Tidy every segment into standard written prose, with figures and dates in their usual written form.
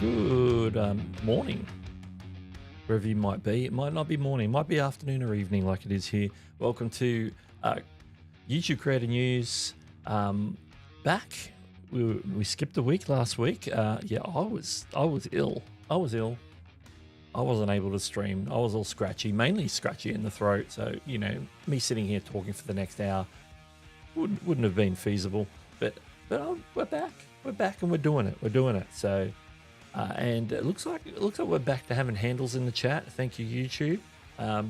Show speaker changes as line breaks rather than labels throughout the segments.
Good morning, wherever you might be. It might not be morning, it might be afternoon or evening like it is here. Welcome to YouTube Creator News. Back, we skipped a week last week. Yeah, I was ill. I wasn't able to stream. I was all scratchy, mainly scratchy in the throat. So, you know, me sitting here talking for the next hour wouldn't have been feasible. But we're back. We're back and we're doing it. So, and it looks like we're back to having handles in the chat. Thank you, YouTube. I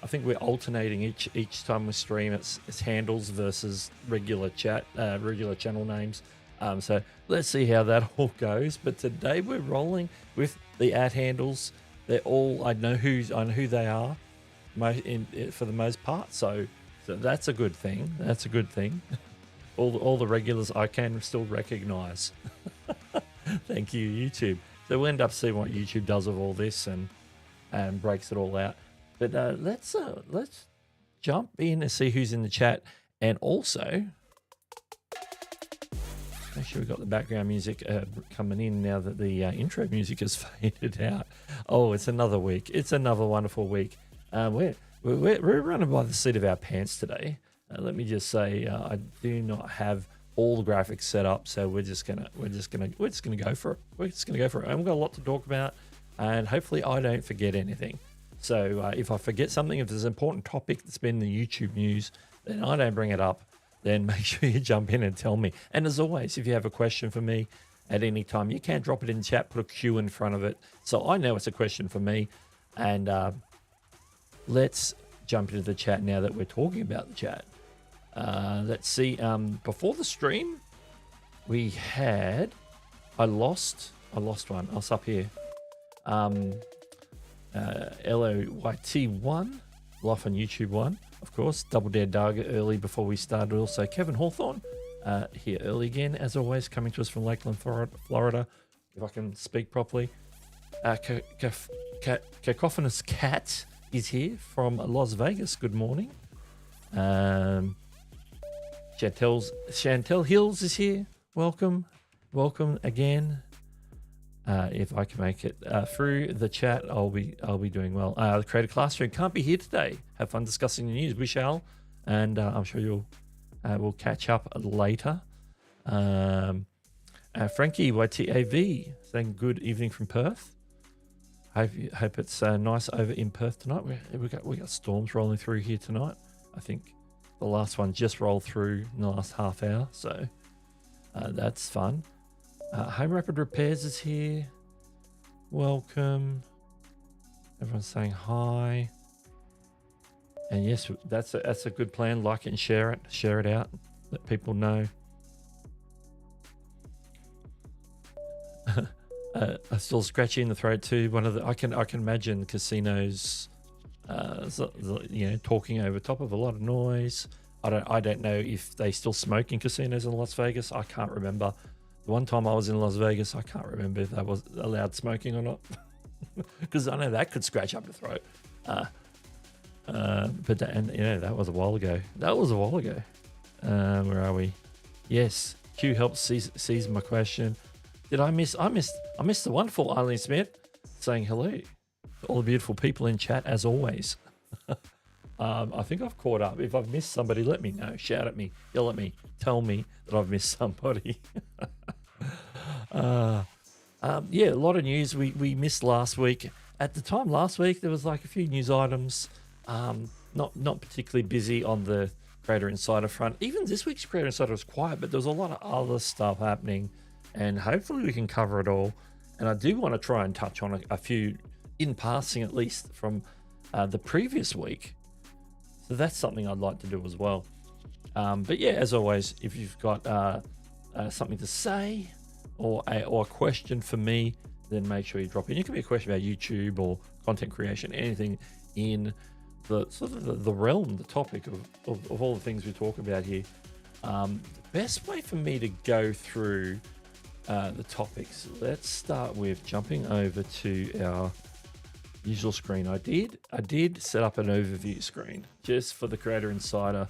think we're alternating each time we stream. It's handles versus regular channel names. So let's see how that all goes. But today we're rolling with the handles. They're all I know who they are, for the most part. So that's a good thing. That's a good thing. All the regulars I can still recognize. Thank you, YouTube. So we'll end up seeing what YouTube does with all this and breaks it all out. But let's jump in and see who's in the chat, and also make sure we got the background music coming in now that the intro music has faded out. Oh, it's another week. It's another wonderful week. We're running by the seat of our pants today. Let me just say, I do not have all the graphics set up, so we're just gonna go for it. We're just gonna go for it. And we've got a lot to talk about, and hopefully I don't forget anything. So if I forget something, if there's an important topic that's been in the YouTube news, then I don't bring it up. Then make sure you jump in and tell me. And as always, if you have a question for me at any time, you can drop it in the chat, put a Q in front of it, so I know it's a question for me. And let's jump into the chat now that we're talking about the chat. Let's see. Before the stream, I lost one. I was up here. LOYT1, live on YouTube 1, of course. Double Dare Doug early before we started. Also, Kevin Hawthorne here early again, as always, coming to us from Lakeland, Florida. If I can speak properly. Cacophonous Cat is here from Las Vegas. Good morning. Chantel Hills is here. Welcome again. If I can make it through the chat, I'll be doing well. The Creator Classroom can't be here today. Have fun discussing the news. We shall, and I'm sure we'll catch up later. Frankie YTAV saying good evening from Perth. Hope it's nice over in Perth tonight. We got storms rolling through here tonight. I think the last one just rolled through in the last half hour, so that's fun. Home Rapid Repairs is here. Welcome. Everyone's saying hi. And yes, that's a good plan. Like it and share it out. Let people know. I'm still scratchy in the throat too. I can imagine casinos, talking over top of a lot of noise. I don't know if they still smoke in casinos in Las Vegas. I can't remember. The one time I was in Las Vegas, I can't remember if that was allowed smoking or not, because I know that could scratch up your throat. But that was a while ago. Where are we? Yes, Q helps seize my question. Did I miss the wonderful Eileen Smith saying hello to all the beautiful people in chat as always. I think I've caught up. If I've missed somebody, let me know. Shout at me, yell at me, tell me that I've missed somebody. Yeah, a lot of news we missed last week. At the time last week, there was like a few news items. Not particularly busy on the Creator Insider front. Even this week's Creator Insider was quiet, but there was a lot of other stuff happening, and hopefully we can cover it all. And I do want to try and touch on a few in passing, at least from the previous week. So that's something I'd like to do as well. But yeah, as always, if you've got something to say or a question for me, then make sure you drop in. It can be a question about YouTube or content creation, anything in the sort of the realm, the topic of all the things we talk about here. The best way for me to go through the topics, let's start with jumping over to our usual screen. I did set up an overview screen just for the Creator Insider.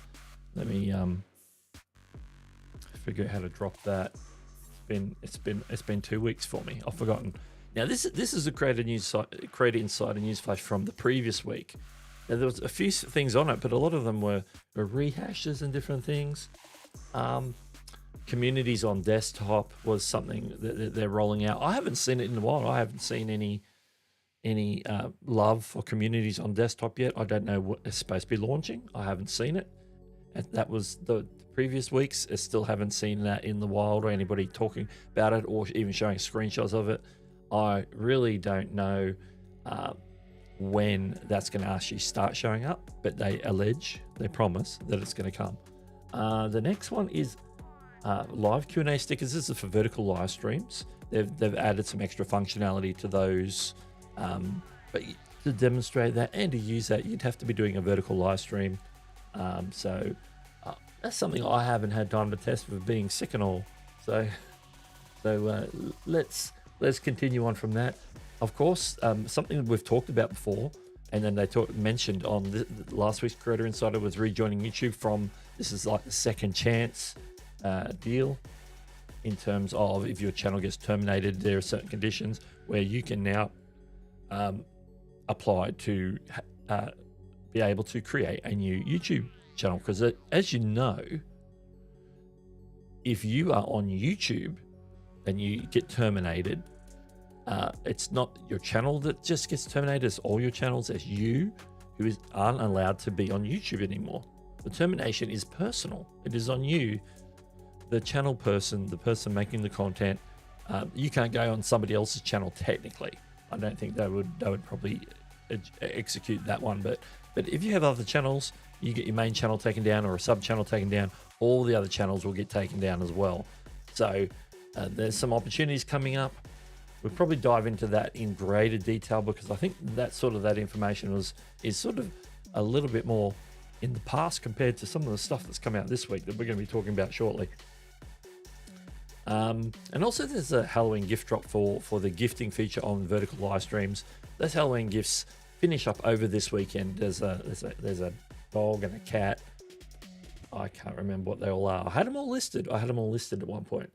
Let me figure out how to drop that. it's been 2 weeks for me. I've forgotten. Now this is a Creator Insider news flash from the previous week. Now, there was a few things on it, but a lot of them were rehashes and different things. Communities on desktop was something that they're rolling out. I haven't seen it in a while. I haven't seen any love for communities on desktop yet. I don't know what it's supposed to be launching. I haven't seen it. And that was the previous weeks. I still haven't seen that in the wild or anybody talking about it or even showing screenshots of it. I really don't know when that's going to actually start showing up, but they promise that it's going to come. The next one is live Q&A stickers. This is for vertical live streams. They've added some extra functionality to those, but to demonstrate that and to use that, you'd have to be doing a vertical live stream. So that's something I haven't had time to test with being sick and all. So let's continue on from that. Of course, something that we've talked about before, and then they mentioned on last week's Creator Insider was rejoining YouTube from, this is like the second chance deal in terms of if your channel gets terminated, there are certain conditions where you can now apply to be able to create a new YouTube channel. Because as you know, if you are on YouTube and you get terminated, it's not your channel that just gets terminated, it's all your channels. As you who aren't allowed to be on YouTube anymore. The termination is personal. It is on you, the channel person, the person making the content. You can't go on somebody else's channel technically. I don't think they would probably execute that one. But if you have other channels, you get your main channel taken down or a sub channel taken down, all the other channels will get taken down as well. So there's some opportunities coming up. We'll probably dive into that in greater detail because I think that information is sort of a little bit more in the past compared to some of the stuff that's come out this week that we're going to be talking about shortly. And also there's a Halloween gift drop for the gifting feature on vertical live streams. Those Halloween gifts finish up over this weekend. There's a dog and a cat. I can't remember what they all are. I had them all listed at one point.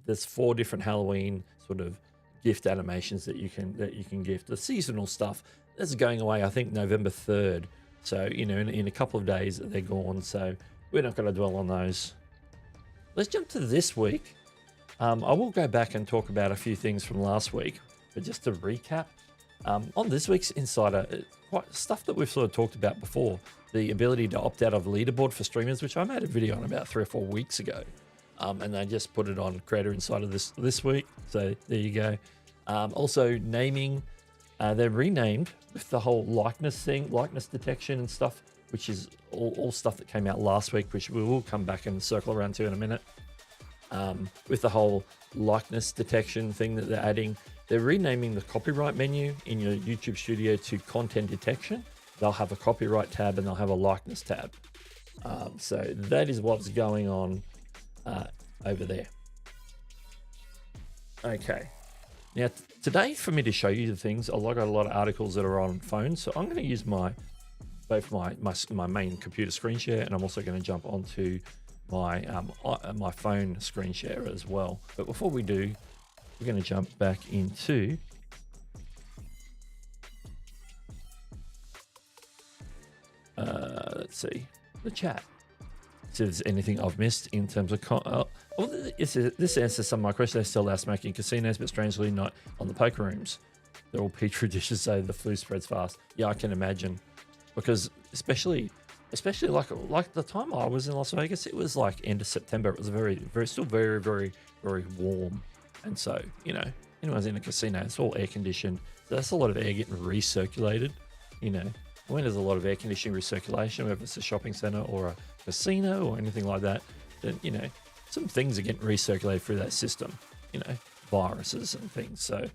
There's 4 different Halloween sort of gift animations that you can gift. The seasonal stuff that's going away, I think November 3rd. So in a couple of days they're gone. So we're not going to dwell on those. Let's jump to this week. I will go back and talk about a few things from last week, but just to recap, on this week's Insider, stuff that we've sort of talked about before, the ability to opt out of leaderboard for streamers, which I made a video on about 3 or 4 weeks ago. And they just put it on Creator Insider this week. So there you go. Also naming, they're renamed with the whole likeness detection and stuff, which is all stuff that came out last week, which we will come back and circle around to in a minute. With the whole likeness detection thing that they're adding, they're renaming the copyright menu in your YouTube studio to content detection. They'll have a copyright tab and they'll have a likeness tab. So that is what's going on over there. Okay. Now today, for me to show you the things, I got a lot of articles that are on phones, so I'm going to use both my main computer screen share, and I'm also going to jump onto my phone screen share as well. But before we do, we're going to jump back into let's see, the chat. See if there's anything I've missed in terms of this answers some of my questions. They're still making casinos, but strangely not on the poker rooms. They're all petri dishes, so the flu spreads fast. Yeah, I can imagine, because especially like the time I was in Las Vegas, it was like end of September. It was still very, very, very warm, and so anyone's in a casino, it's all air conditioned. So that's a lot of air getting recirculated. When there's a lot of air conditioning recirculation, whether it's a shopping center or a casino or anything like that, then some things are getting recirculated through that system. Viruses and things. So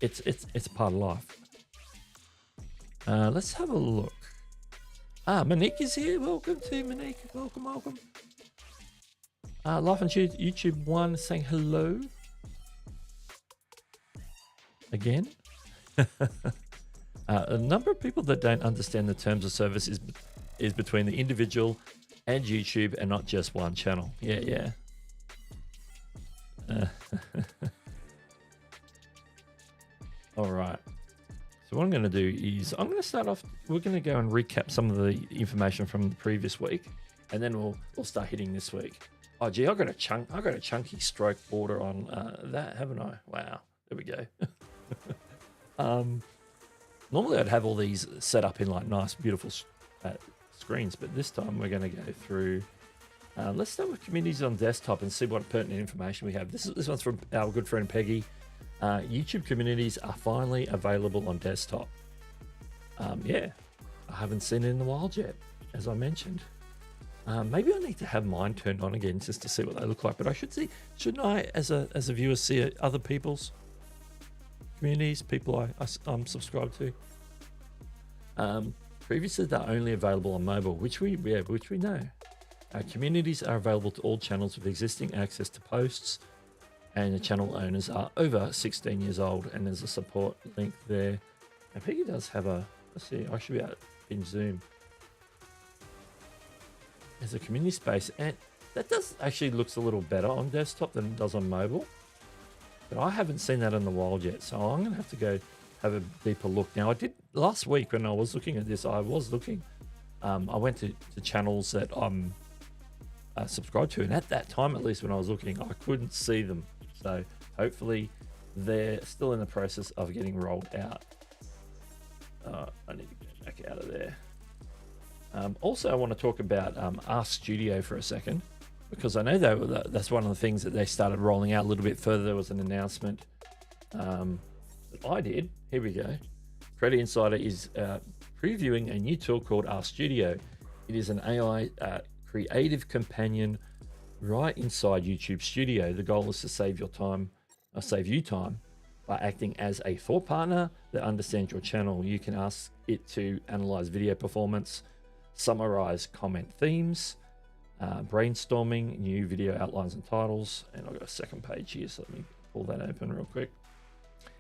it's part of life. Let's have a look. Monique is here. Welcome to Monique. Welcome. Life on YouTube 1 saying hello again. A number of people that don't understand the terms of service is between the individual and YouTube, and not just one channel. Yeah. So what I'm going to do is I'm going to start off. We're going to go and recap some of the information from the previous week, and then we'll start hitting this week. Oh gee, I got a chunky stroke border on that, haven't I? Wow, there we go. Normally I'd have all these set up in like nice, beautiful screens, but this time we're going to go through. Let's start with communities on desktop and see what pertinent information we have. This one's from our good friend Peggy. YouTube communities are finally available on desktop. Yeah, I haven't seen it in the wild yet, as I mentioned. Maybe I need to have mine turned on again just to see what they look like. But I shouldn't I, as a viewer, see other people's communities, people I'm subscribed to? Previously, they're only available on mobile, which we know. Communities are available to all channels with existing access to posts, and the channel owners are over 16 years old, and there's a support link there. And Peggy does have let's see, I should be able to in Zoom. There's a community space, and that does actually looks a little better on desktop than it does on mobile. But I haven't seen that in the wild yet, so I'm going to have to go have a deeper look. Now, I did last week when I was looking at this, I went to channels that I'm subscribed to, and at that time, at least when I was looking, I couldn't see them. So hopefully they're still in the process of getting rolled out. I need to get back out of there. Also, I want to talk about Ask Studio for a second, because I know that's one of the things that they started rolling out a little bit further. There was an announcement that I did. Here we go. Creator Insider is previewing a new tool called Ask Studio. It is an AI creative companion right inside YouTube Studio. The goal is to save you time by acting as a thought partner that understands your channel. You can ask it to analyze video performance, summarize comment themes, brainstorming new video outlines and titles. And I've got a second page here, so let me pull that open real quick.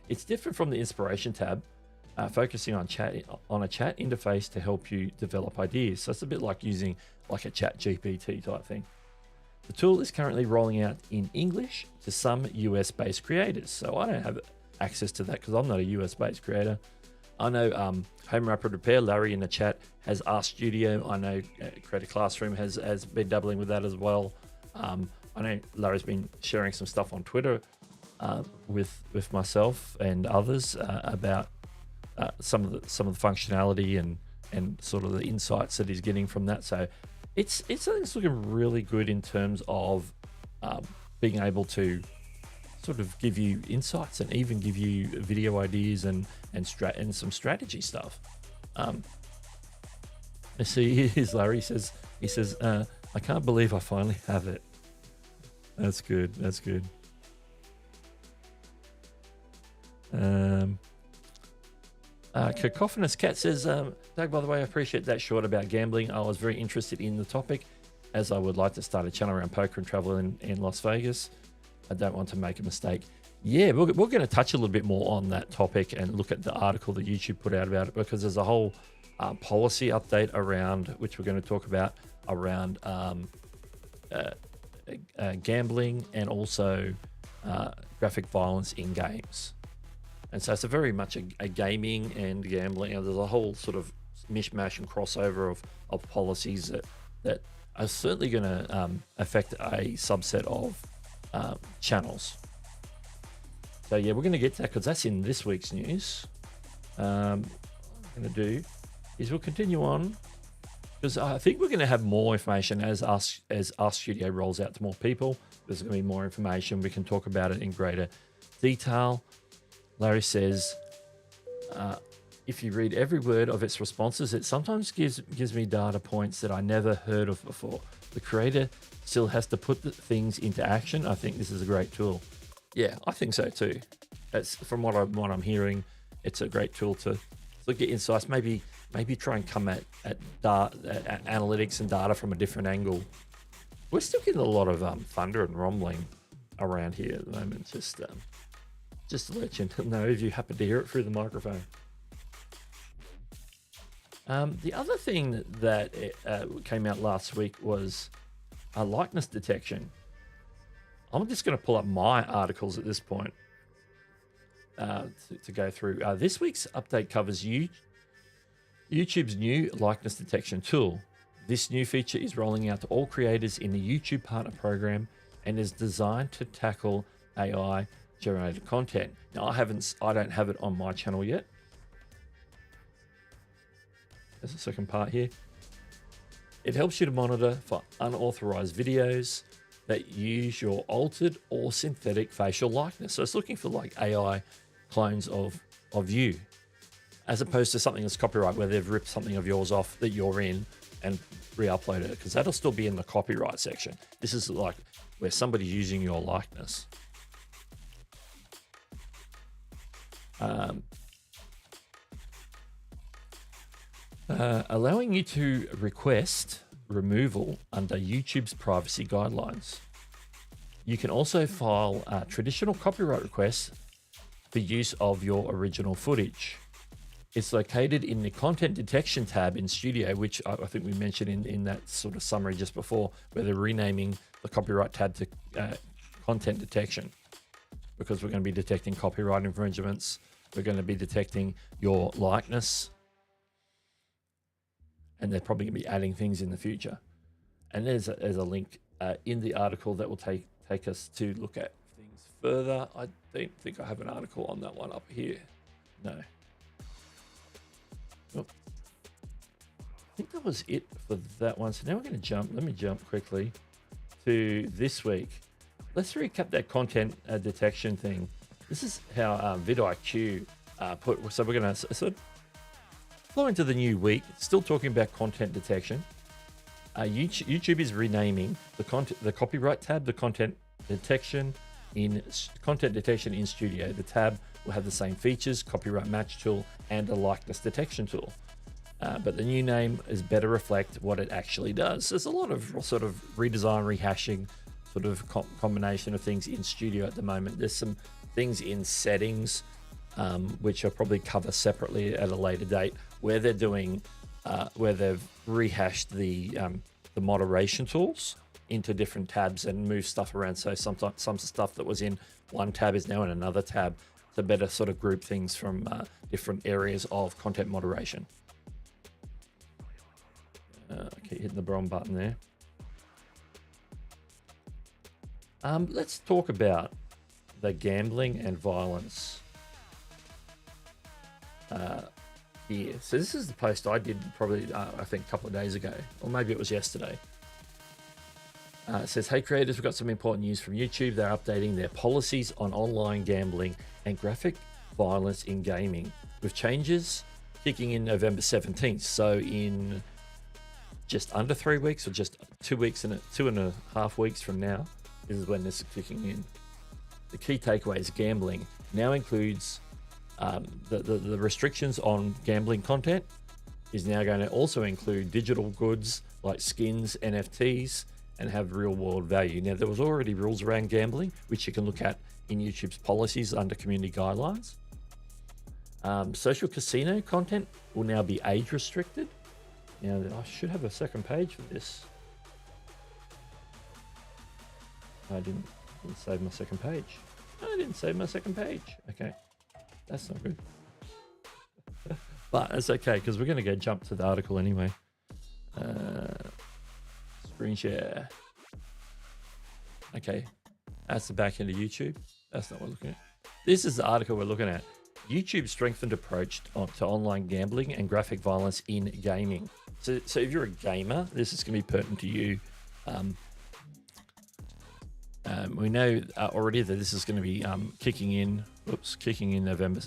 It's different from the inspiration tab, focusing on a chat interface to help you develop ideas. So it's a bit like using like a chat GPT type thing. The tool is currently rolling out in English to some US-based creators. So I don't have access to that because I'm not a US-based creator. I know Home Rapid Repair, Larry in the chat, has Ask Studio. I know Creator Classroom has been dabbling with that as well. I know Larry's been sharing some stuff on Twitter with myself and others about some of the functionality and sort of the insights that he's getting from that. So it's looking really good in terms of being able to sort of give you insights and even give you video ideas and some strategy stuff. Let's see, here's Larry. He says, I can't believe I finally have it. That's good. That's good. Cacophonous Cat says, Doug, by the way, I appreciate that short about gambling. I was very interested in the topic, as I would like to start a channel around poker and travel in Las Vegas. I don't want to make a mistake. Yeah, we're going to touch a little bit more on that topic and look at the article that YouTube put out about it, because there's a whole policy update around, which we're going to talk about, around gambling and also graphic violence in games. And so it's a very much a gaming and gambling. There's a whole sort of mishmash and crossover of policies that are certainly going to affect a subset of channels. So yeah, we're going to get to that because that's in this week's news. What I'm going to do is we'll continue on, because I think we're going to have more information as Ask Studio rolls out to more people. There's going to be more information. We can talk about it in greater detail. Larry says, if you read every word of its responses, it sometimes gives me data points that I never heard of before. The creator still has to put the things into action. I think this is a great tool. Yeah, I think so too. That's from what I'm hearing. It's a great tool to look at insights. Maybe try and come at analytics and data from a different angle. We're still getting a lot of thunder and rumbling around here at the moment. Just to let you know if you happen to hear it through the microphone. The other thing that came out last week was likeness detection. I'm just going to pull up my articles at this point. to go through. This week's update covers YouTube's new likeness detection tool. This new feature is rolling out to all creators in the YouTube Partner Program and is designed to tackle AI generated content. Now, I don't have it on my channel yet. There's a second part here. It helps you to monitor for unauthorized videos that use your altered or synthetic facial likeness. So it's looking for like AI clones of you, as opposed to something that's copyright where they've ripped something of yours off that you're in and re-uploaded it, because that'll still be in the copyright section. This is like where somebody's using your likeness. Allowing you to request removal under YouTube's privacy guidelines. You can also file traditional copyright requests for use of your original footage. It's located in the content detection tab in Studio, which I think we mentioned in that sort of summary just before, where they're renaming the copyright tab to content detection, because we're going to be detecting copyright infringements. We're going to be detecting your likeness, and they're probably going to be adding things in the future. And there's a link in the article that will take us to look at things further. I don't think I have an article on that one up here. No. Oh. I think that was it for that one. So now we're going to jump. Let me jump quickly to this week. Let's recap that content detection thing. This is how vidIQ put. So we're going to sort of flow into the new week. Still talking about content detection. YouTube is renaming the copyright tab, the content detection in Studio. The tab will have the same features, copyright match tool, and a likeness detection tool. But the new name is better reflect what it actually does. There's a lot of sort of redesign, rehashing, sort of combination of things in Studio at the moment. There's some things in settings, which I'll probably cover separately at a later date, where they're doing, where they've rehashed the moderation tools into different tabs and moved stuff around. So sometimes some stuff that was in one tab is now in another tab to better sort of group things from different areas of content moderation. I keep hitting the wrong button there. Let's talk about the gambling and violence here. So this is the post I did probably, I think, a couple of days ago, or maybe it was yesterday. It says, hey creators, we've got some important news from YouTube. They're updating their policies on online gambling and graphic violence in gaming, with changes kicking in November 17th. So in just under 3 weeks, or just 2 weeks and 2.5 weeks from now, is when this is kicking in. The key takeaway is gambling now includes the restrictions on gambling content is now going to also include digital goods like skins, NFTs, and have real world value. Now, there was already rules around gambling, which you can look at in YouTube's policies under community guidelines. Social casino content will now be age restricted. Now, I should have a second page for this. I didn't save my second page. I didn't save my second page. Okay, that's not good. But it's okay, because we're going to go jump to the article anyway. Screen share. Okay, that's the back end of YouTube. That's not what we're looking at. This is the article we're looking at. YouTube's strengthened approach to online gambling and graphic violence in gaming. So if you're a gamer, this is going to be pertinent to you. We know already that this is going to be kicking in November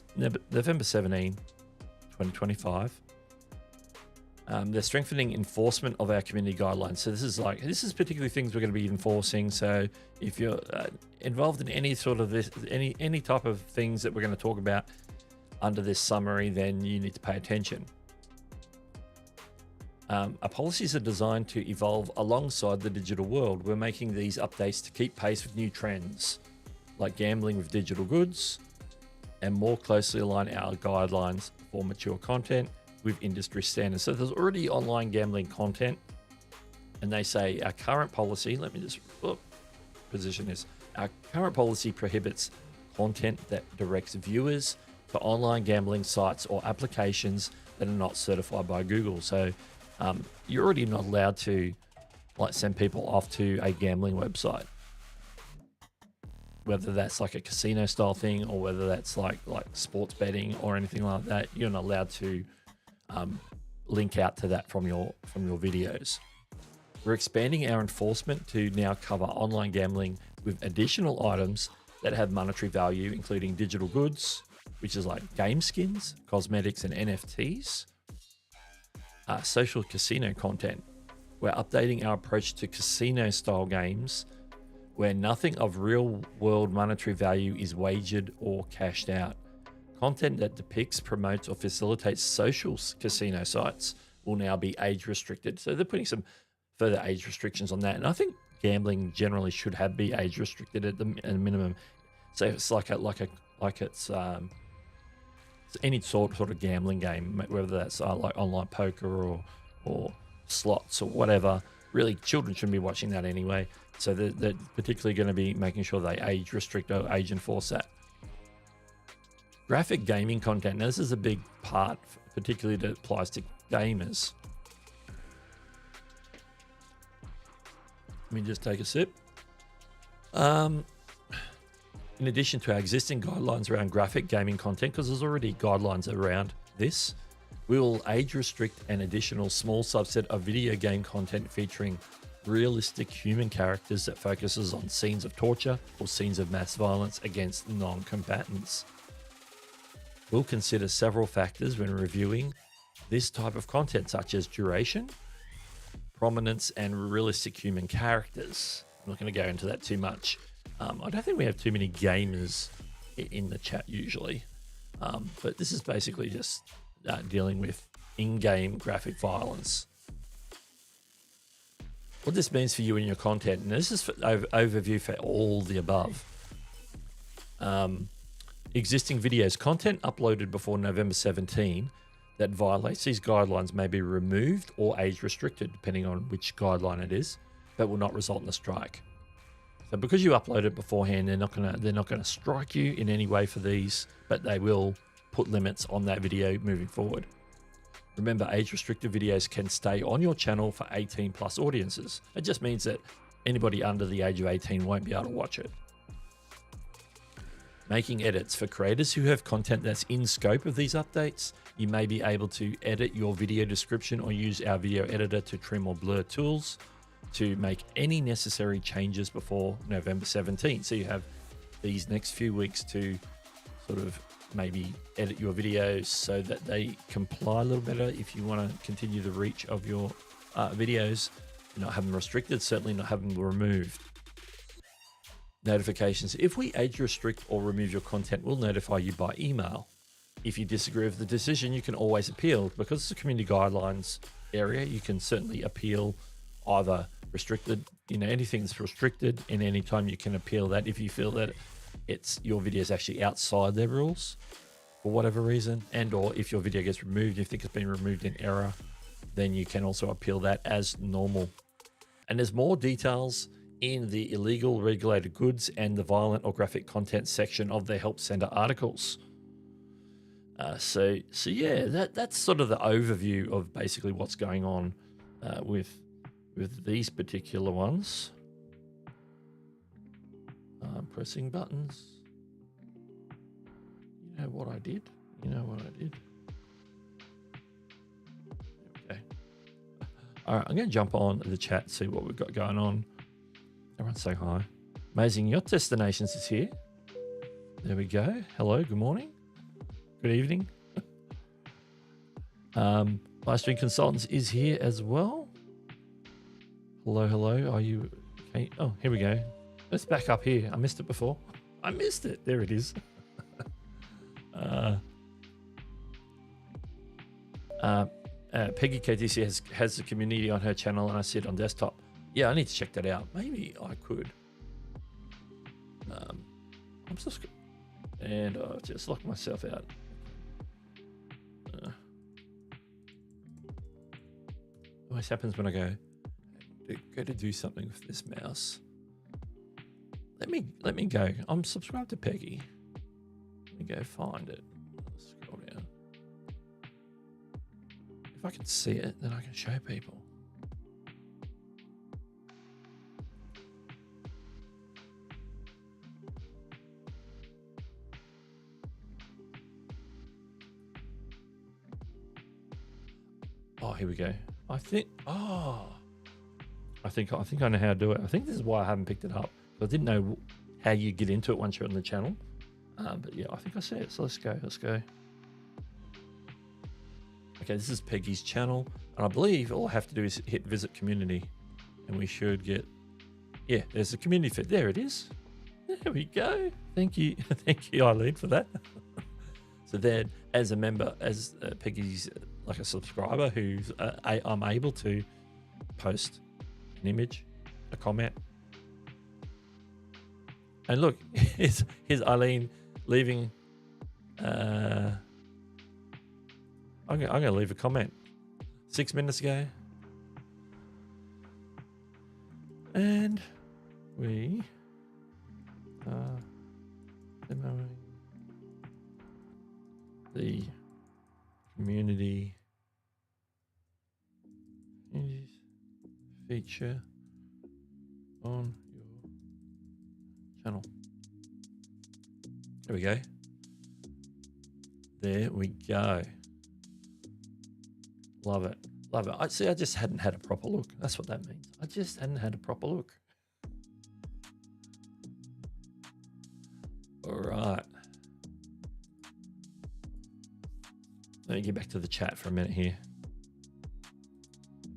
17, 2025. They're strengthening enforcement of our community guidelines. So this is particularly things we're going to be enforcing. So if you're involved in any sort of this, any type of things that we're going to talk about under this summary, then you need to pay attention. Our policies are designed to evolve alongside the digital world. We're making these updates to keep pace with new trends, like gambling with digital goods, and more closely align our guidelines for mature content with industry standards. So there's already online gambling content, and they say our current policy, let me just position this. Our current policy prohibits content that directs viewers to online gambling sites or applications that are not certified by Google. So you're already not allowed to like send people off to a gambling website, whether that's like a casino style thing or whether that's like sports betting or anything like that. You're not allowed to link out to that from your videos. We're expanding our enforcement to now cover online gambling with additional items that have monetary value, including digital goods, which is like game skins, cosmetics, and NFTs. Social casino content. We're updating our approach to casino style games where nothing of real world monetary value is wagered or cashed out. Content that depicts, promotes, or facilitates social casino sites will now be age restricted. So they're putting some further age restrictions on that. And I think gambling generally should be age restricted at the minimum. So it's like it's any sort of gambling game, whether that's like online poker or slots or whatever. Really, children shouldn't be watching that anyway. So they're particularly going to be making sure they age restrict or age enforce that. Graphic gaming content. Now, this is a big part, particularly that applies to gamers. Let me just take a sip. In addition to our existing guidelines around graphic gaming content, because there's already guidelines around this, we will age restrict an additional small subset of video game content featuring realistic human characters that focuses on scenes of torture or scenes of mass violence against non-combatants. We'll consider several factors when reviewing this type of content, such as duration, prominence, and realistic human characters. I'm not going to go into that too much. I don't think we have too many gamers in the chat usually, but this is basically just dealing with in-game graphic violence. What this means for you and your content, and this is for overview for all the above. Existing videos, content uploaded before November 17 that violates these guidelines may be removed or age restricted, depending on which guideline it is, but will not result in a strike. So because you upload it beforehand, they're not gonna strike you in any way for these, but they will put limits on that video moving forward. Remember, age restricted videos can stay on your channel for 18 plus audiences. It just means that anybody under the age of 18 won't be able to watch it. Making edits. For creators who have content that's in scope of these updates, you may be able to edit your video description or use our video editor to trim or blur tools to make any necessary changes before November 17. So you have these next few weeks to sort of maybe edit your videos so that they comply a little better if you want to continue the reach of your videos, not have them restricted, certainly not have them removed. Notifications. If we age restrict or remove your content, we'll notify you by email. If you disagree with the decision, you can always appeal. Because it's a community guidelines area, you can certainly appeal either restricted, anything that's restricted, and anytime you can appeal that if you feel that your video is actually outside their rules for whatever reason, and or if your video gets removed, you think it's been removed in error, then you can also appeal that as normal. And there's more details in the illegal regulated goods and the violent or graphic content section of the Help Center articles. So yeah, that's sort of the overview of basically what's going on with these particular ones. Pressing buttons. You know what I did? Okay. All right, I'm going to jump on the chat, see what we've got going on. Everyone say hi. Amazing Yacht Destinations is here. There we go. Hello, good morning. Good evening. Livestream Consultants is here as well. Hello. Are you okay? Oh, here we go. Let's back up here. I missed it before. I missed it. There it is. Peggy KTC has the community on her channel, and I see it on desktop. Yeah, I need to check that out. Maybe I could. I'm just and I'll just lock myself out. Always happens when I go to do something with this mouse. Let me go. I'm subscribed to Peggy. Let me go find it. Scroll down. If I can see it, then I can show people. Oh, here we go. I think I know how to do it. I think this is why I haven't picked it up. I didn't know how you get into it once you're on the channel. But yeah, I think I see it. So let's go. Okay, this is Peggy's channel. And I believe all I have to do is hit visit community. And we should get, yeah, there's a community feed. There it is. There we go. Thank you. Thank you, Eileen, for that. So then as a member, as Peggy's like a subscriber who's I'm able to post an image, a comment. And look, here's Eileen leaving. I'm going to leave a comment 6 minutes ago. And we are demoing the community feature on your channel. There we go. There we go. Love it. Love it. I just hadn't had a proper look. That's what that means. I just hadn't had a proper look. All right. Let me get back to the chat for a minute here.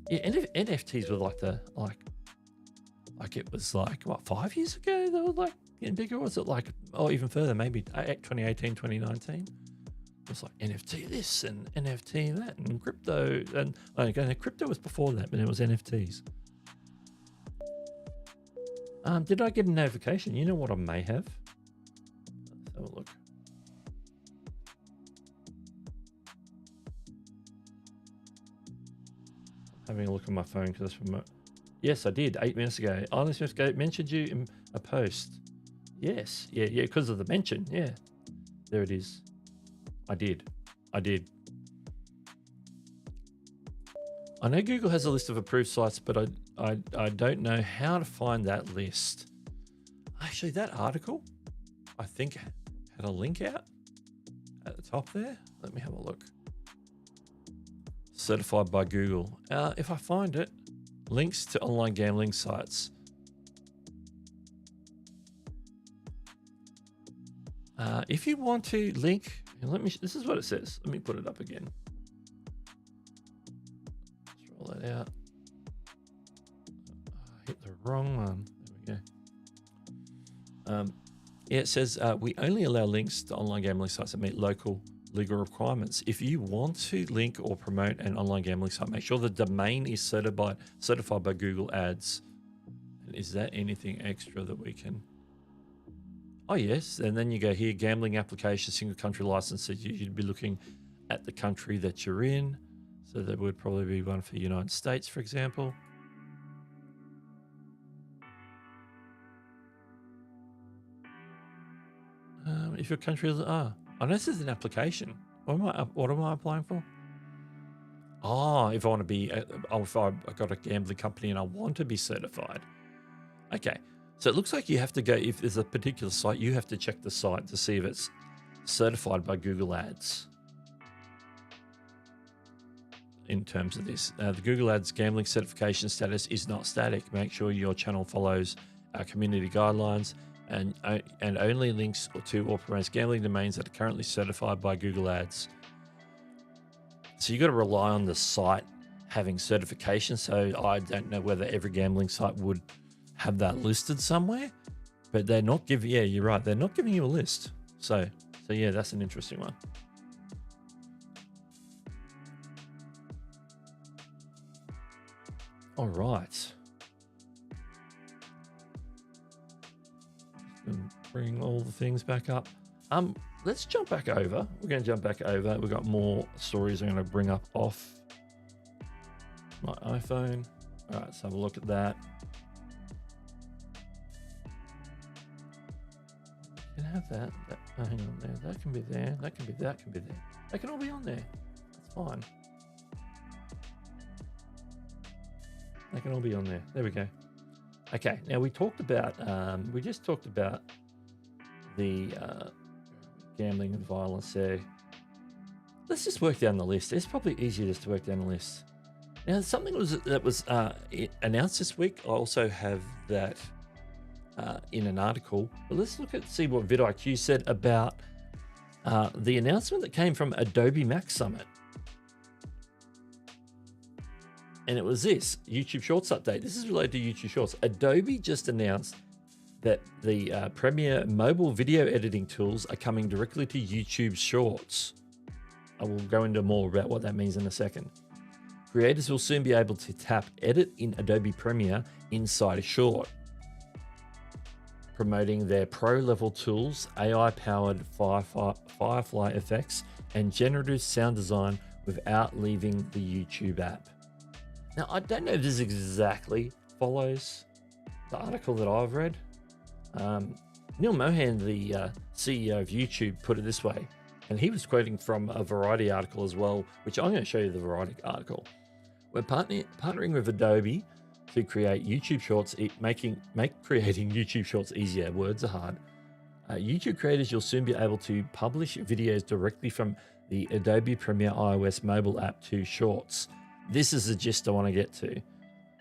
Yeah, NFTs were like it was like, what, 5 years ago? They were like getting bigger. Or was it like, oh, even further, maybe 2018, 2019? It was like NFT this and NFT that and crypto. And okay, crypto was before that, but it was NFTs. Did I get a notification? You know what I may have? Let's have a look. Having a look at my phone because that's from yes, I did 8 minutes ago. Eileen Smith mentioned you in a post. Yes, yeah, because of the mention. Yeah, there it is. I did. I know Google has a list of approved sites, but I don't know how to find that list. Actually, that article, I think, had a link out at the top there. Let me have a look. Certified by Google. If I find it, links to online gambling sites. If you want to link, this is what it says. Let me put it up again. Let's roll that out. I hit the wrong one. There we go. Yeah, it says we only allow links to online gambling sites that meet local legal requirements. If you want to link or promote an online gambling site, make sure the domain is certified by Google Ads. And is that anything extra that we can? Oh yes, and then you go here, gambling application, single country licenses. You'd be looking at the country that you're in. So there would probably be one for the United States, for example. If your country is, this is an application. What am I applying for? Oh, if I want to be, if I've got a gambling company and I want to be certified. Okay. So it looks like you have to go, if there's a particular site, you have to check the site to see if it's certified by Google Ads. In terms of this, the Google Ads gambling certification status is not static. Make sure your channel follows our community guidelines and only links to or promotes gambling domains that are currently certified by Google Ads. So you got to rely on the site having certification. So I don't know whether every gambling site would have that listed somewhere, but they're not giving, yeah, you're right. They're not giving you a list. So yeah, that's an interesting one. All right. Bring all the things back up. Let's jump back over. We're going to jump back over. We've got more stories I'm going to bring up off my iPhone. All right, let's have a look at that. have that. Oh, hang on there. That can be there. That can be there. That can be there. They can all be on there. That's fine. They can all be on there. There we go. Okay. Now we talked about. We just talked about the gambling and violence there. Let's just work down the list. It's probably easier just to work down the list. Now, something that was announced this week. I also have that in an article. But let's see what vidIQ said about the announcement that came from Adobe Max Summit. And it was this YouTube Shorts update. This is related to YouTube Shorts. Adobe just announced that the Premiere mobile video editing tools are coming directly to YouTube Shorts. I will go into more about what that means in a second. Creators will soon be able to tap edit in Adobe Premiere inside a short, promoting their pro-level tools, AI-powered Firefly effects, and generative sound design without leaving the YouTube app. Now, I don't know if this exactly follows the article that I've read. Neil Mohan, the CEO of YouTube, put it this way, and he was quoting from a Variety article as well, which I'm going to show you the Variety article. We're partnering with Adobe to create YouTube Shorts, make creating YouTube Shorts easier. Words are hard. YouTube creators, you'll soon be able to publish videos directly from the Adobe Premiere iOS mobile app to Shorts. This is the gist I want to get to.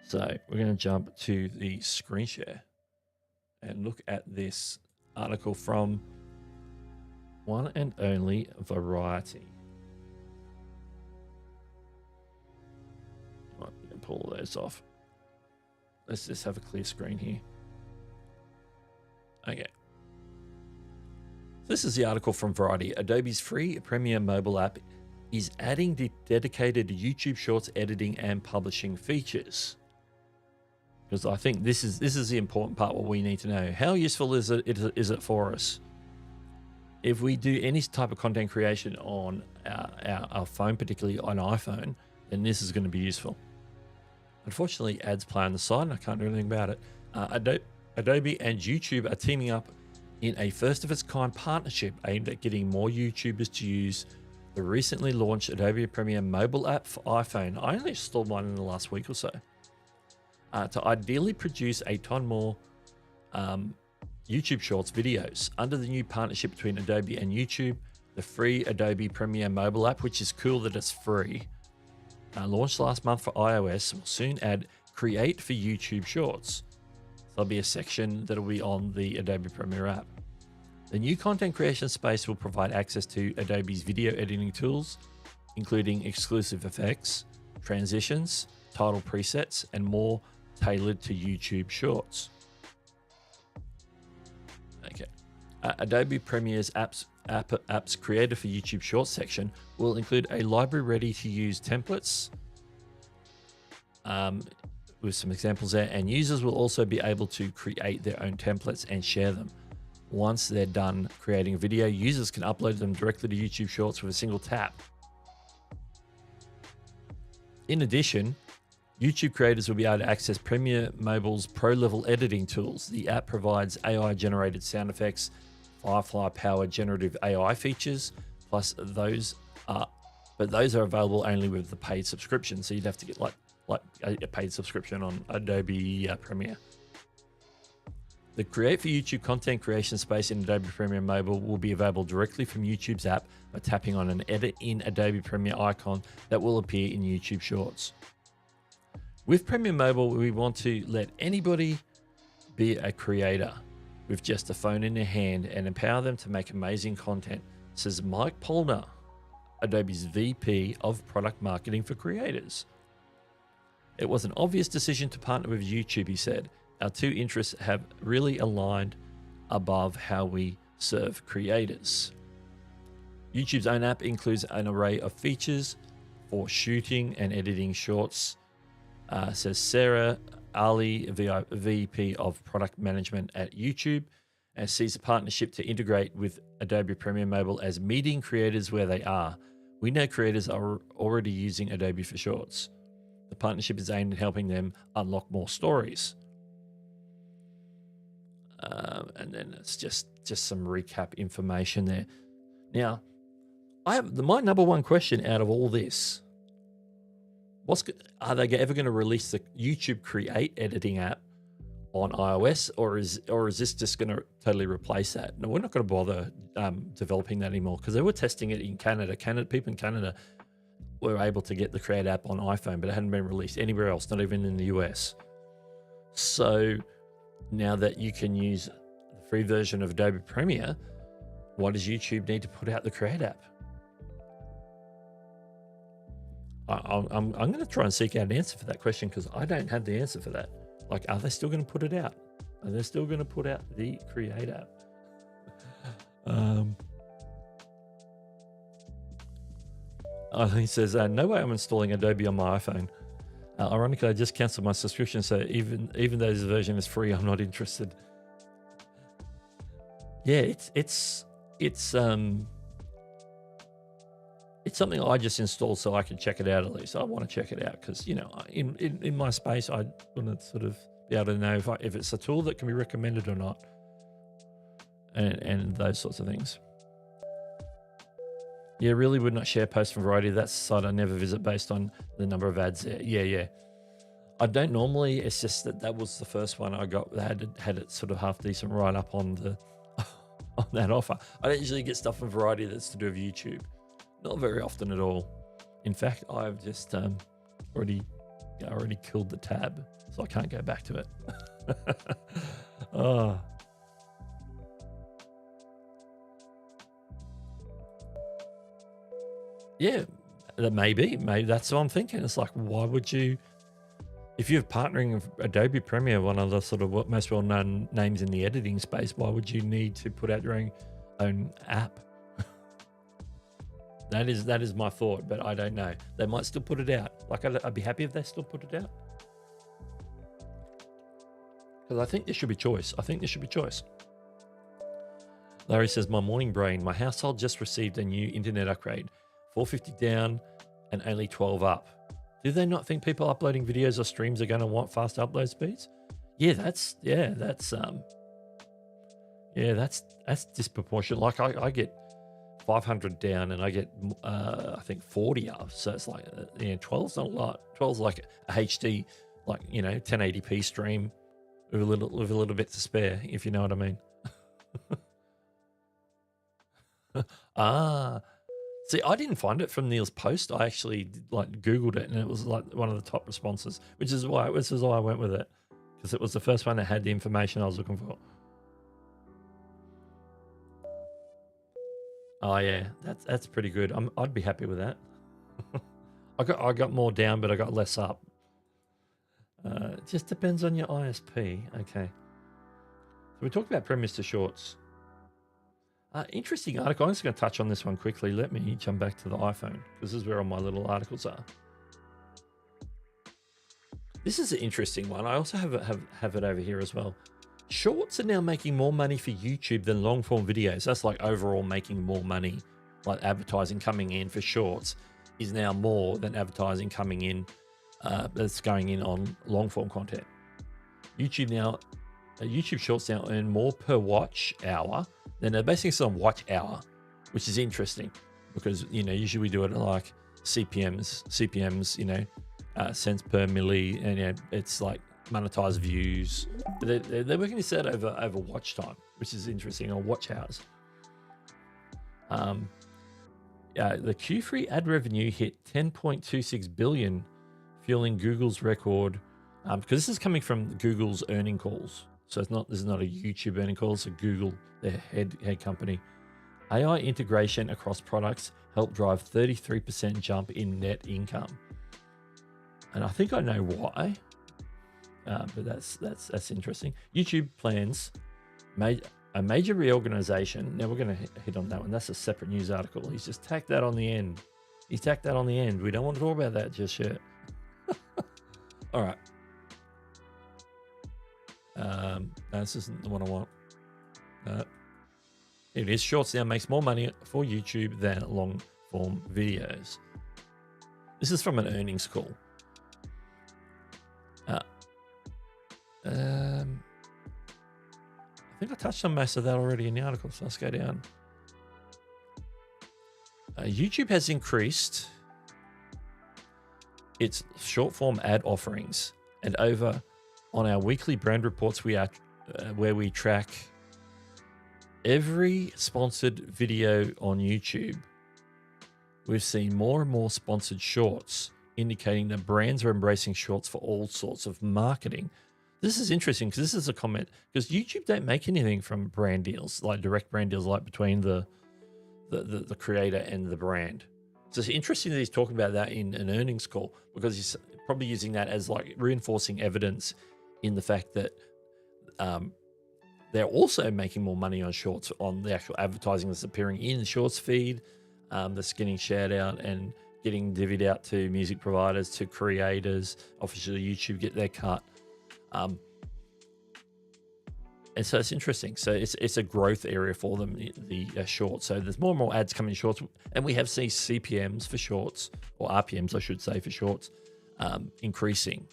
So we're going to jump to the screen share and look at this article from one and only Variety. Right, we can pull those off. Let's just have a clear screen here. Okay. This is the article from Variety. Adobe's free Premiere mobile app is adding the dedicated YouTube Shorts editing and publishing features. Because I think this is the important part, what we need to know. How useful is it for us? If we do any type of content creation on our phone, particularly on iPhone, then this is going to be useful. Unfortunately, ads play on the side, and I can't do anything about it. Adobe and YouTube are teaming up in a first-of-its-kind partnership aimed at getting more YouTubers to use the recently launched Adobe Premiere mobile app for iPhone. I only installed mine in the last week or so. To ideally produce a ton more YouTube Shorts videos. Under the new partnership between Adobe and YouTube, the free Adobe Premiere mobile app, which is cool that it's free, launched last month for iOS, will soon add Create for YouTube Shorts. There'll be a section that'll be on the Adobe Premiere app. The new content creation space will provide access to Adobe's video editing tools, including exclusive effects, transitions, title presets, and more tailored to YouTube Shorts. Okay. Adobe Premiere's apps created for YouTube Shorts section will include a library ready to use templates with some examples there, and users will also be able to create their own templates and share them. Once they're done creating a video, users can upload them directly to YouTube Shorts with a single tap. In addition, YouTube creators will be able to access Premiere Mobile's pro-level editing tools. The app provides AI-generated sound effects, Firefly-powered generative AI features, plus those are available only with the paid subscription. So you'd have to get like a paid subscription on Adobe Premiere. The Create for YouTube content creation space in Adobe Premiere Mobile will be available directly from YouTube's app by tapping on an Edit in Adobe Premiere icon that will appear in YouTube Shorts. With Premiere Mobile, we want to let anybody be a creator with just a phone in their hand and empower them to make amazing content, says Mike Polner, Adobe's VP of Product Marketing for Creators. It was an obvious decision to partner with YouTube, he said. Our two interests have really aligned above how we serve creators. YouTube's own app includes an array of features for shooting and editing shorts, says Sarah Ali, VP of Product Management at YouTube, and sees a partnership to integrate with Adobe Premiere Mobile as meeting creators where they are. We know creators are already using Adobe for Shorts. The partnership is aimed at helping them unlock more stories. And then it's just some recap information there. Now, my number one question out of all this, are they ever going to release the YouTube Create editing app on iOS, or is this just going to totally replace that? No, we're not going to bother developing that anymore, because they were testing it in Canada. People in Canada were able to get the Create app on iPhone, but it hadn't been released anywhere else, not even in the US. So now that you can use the free version of Adobe Premiere, why does YouTube need to put out the Create app? I'm going to try and seek out an answer for that question, because I don't have the answer for that. Like, are they still going to put it out? Are they still going to put out the Create app? He says, no way I'm installing Adobe on my iPhone. Ironically, I just canceled my subscription, so even though this version is free, I'm not interested. Yeah, it's something I just installed so I can check it out at least. I want to check it out because, you know, in my space, I want to sort of be able to know if it's a tool that can be recommended or not, and those sorts of things. Yeah, really would not share posts from Variety. That's the site I never visit based on the number of ads there. Yeah. I don't normally. It's just that was the first one I got that had it sort of half decent right up on the on that offer. I don't usually get stuff from Variety that's to do with YouTube. Not very often at all. In fact, I've just already killed the tab, so I can't go back to it. Oh. Yeah, that maybe that's what I'm thinking. It's like, why would you, if you're partnering with Adobe Premiere, one of the sort of most well-known names in the editing space, why would you need to put out your own app? That is my thought, but I don't know. They might still put it out. Like, I'd be happy if they still put it out, because I think there should be choice. Larry says, my morning brain. My household just received a new internet upgrade. 450 down and only 12 up. Do they not think people uploading videos or streams are going to want fast upload speeds? Yeah, that's disproportionate. Like, I get 500 down and I get I think 40 up. So it's like 12's not a lot. 12's like a HD, like, 1080p stream with a little bit to spare, if you know what I mean. See, I didn't find it from Neil's post. I actually Googled it, and it was like one of the top responses, which is why I went with it, because it was the first one that had the information I was looking for. Oh yeah, that's pretty good. I'd be happy with that. I got more down, but I got less up. It just depends on your ISP. Okay. So we talked about premiers to shorts. Interesting article. I'm just going to touch on this one quickly. Let me jump back to the iPhone, because this is where all my little articles are. This is an interesting one. I also have it over here as well. Shorts are now making more money for YouTube than long form videos. That's like overall making more money. Like, advertising coming in for shorts is now more than advertising coming in that's going in on long form content. YouTube Shorts now earn more per watch hour than they're basically some watch hour, which is interesting, because usually we do it like CPMs, cents per milli, and it's like monetized views. They're working this out over watch time, which is interesting, or watch hours. The Q3 ad revenue hit 10.26 billion, fueling Google's record. Because this is coming from Google's earning calls, so this is not a YouTube earning call. It's a Google, their head company. AI integration across products helped drive 33% jump in net income, and I think I know why. But that's interesting. YouTube plans a major reorganization. Now we're going to hit on that one. That's a separate news article. He's just tacked that on the end. We don't want to talk about that just yet. All right. This isn't the one I want. It is. Shorts now makes more money for YouTube than long form videos. This is from an earnings call. I think I touched on most of that already in the article, so let's go down. YouTube has increased its short form ad offerings, and over on our weekly brand reports, we are where we track every sponsored video on YouTube. We've seen more and more sponsored shorts, indicating that brands are embracing shorts for all sorts of marketing. This is interesting because this is a comment, because YouTube don't make anything from brand deals, like direct brand deals, like between the creator and the brand. So it's interesting that he's talking about that in an earnings call, because he's probably using that as like reinforcing evidence in the fact that they're also making more money on shorts, on the actual advertising that's appearing in the shorts feed, that's getting shared out and getting divvied out to music providers, to creators. Obviously YouTube get their cut. And so it's interesting. So it's a growth area for them, the shorts. So there's more and more ads coming in shorts, and we have seen CPMs for shorts, or RPMs, I should say, for shorts, increasing.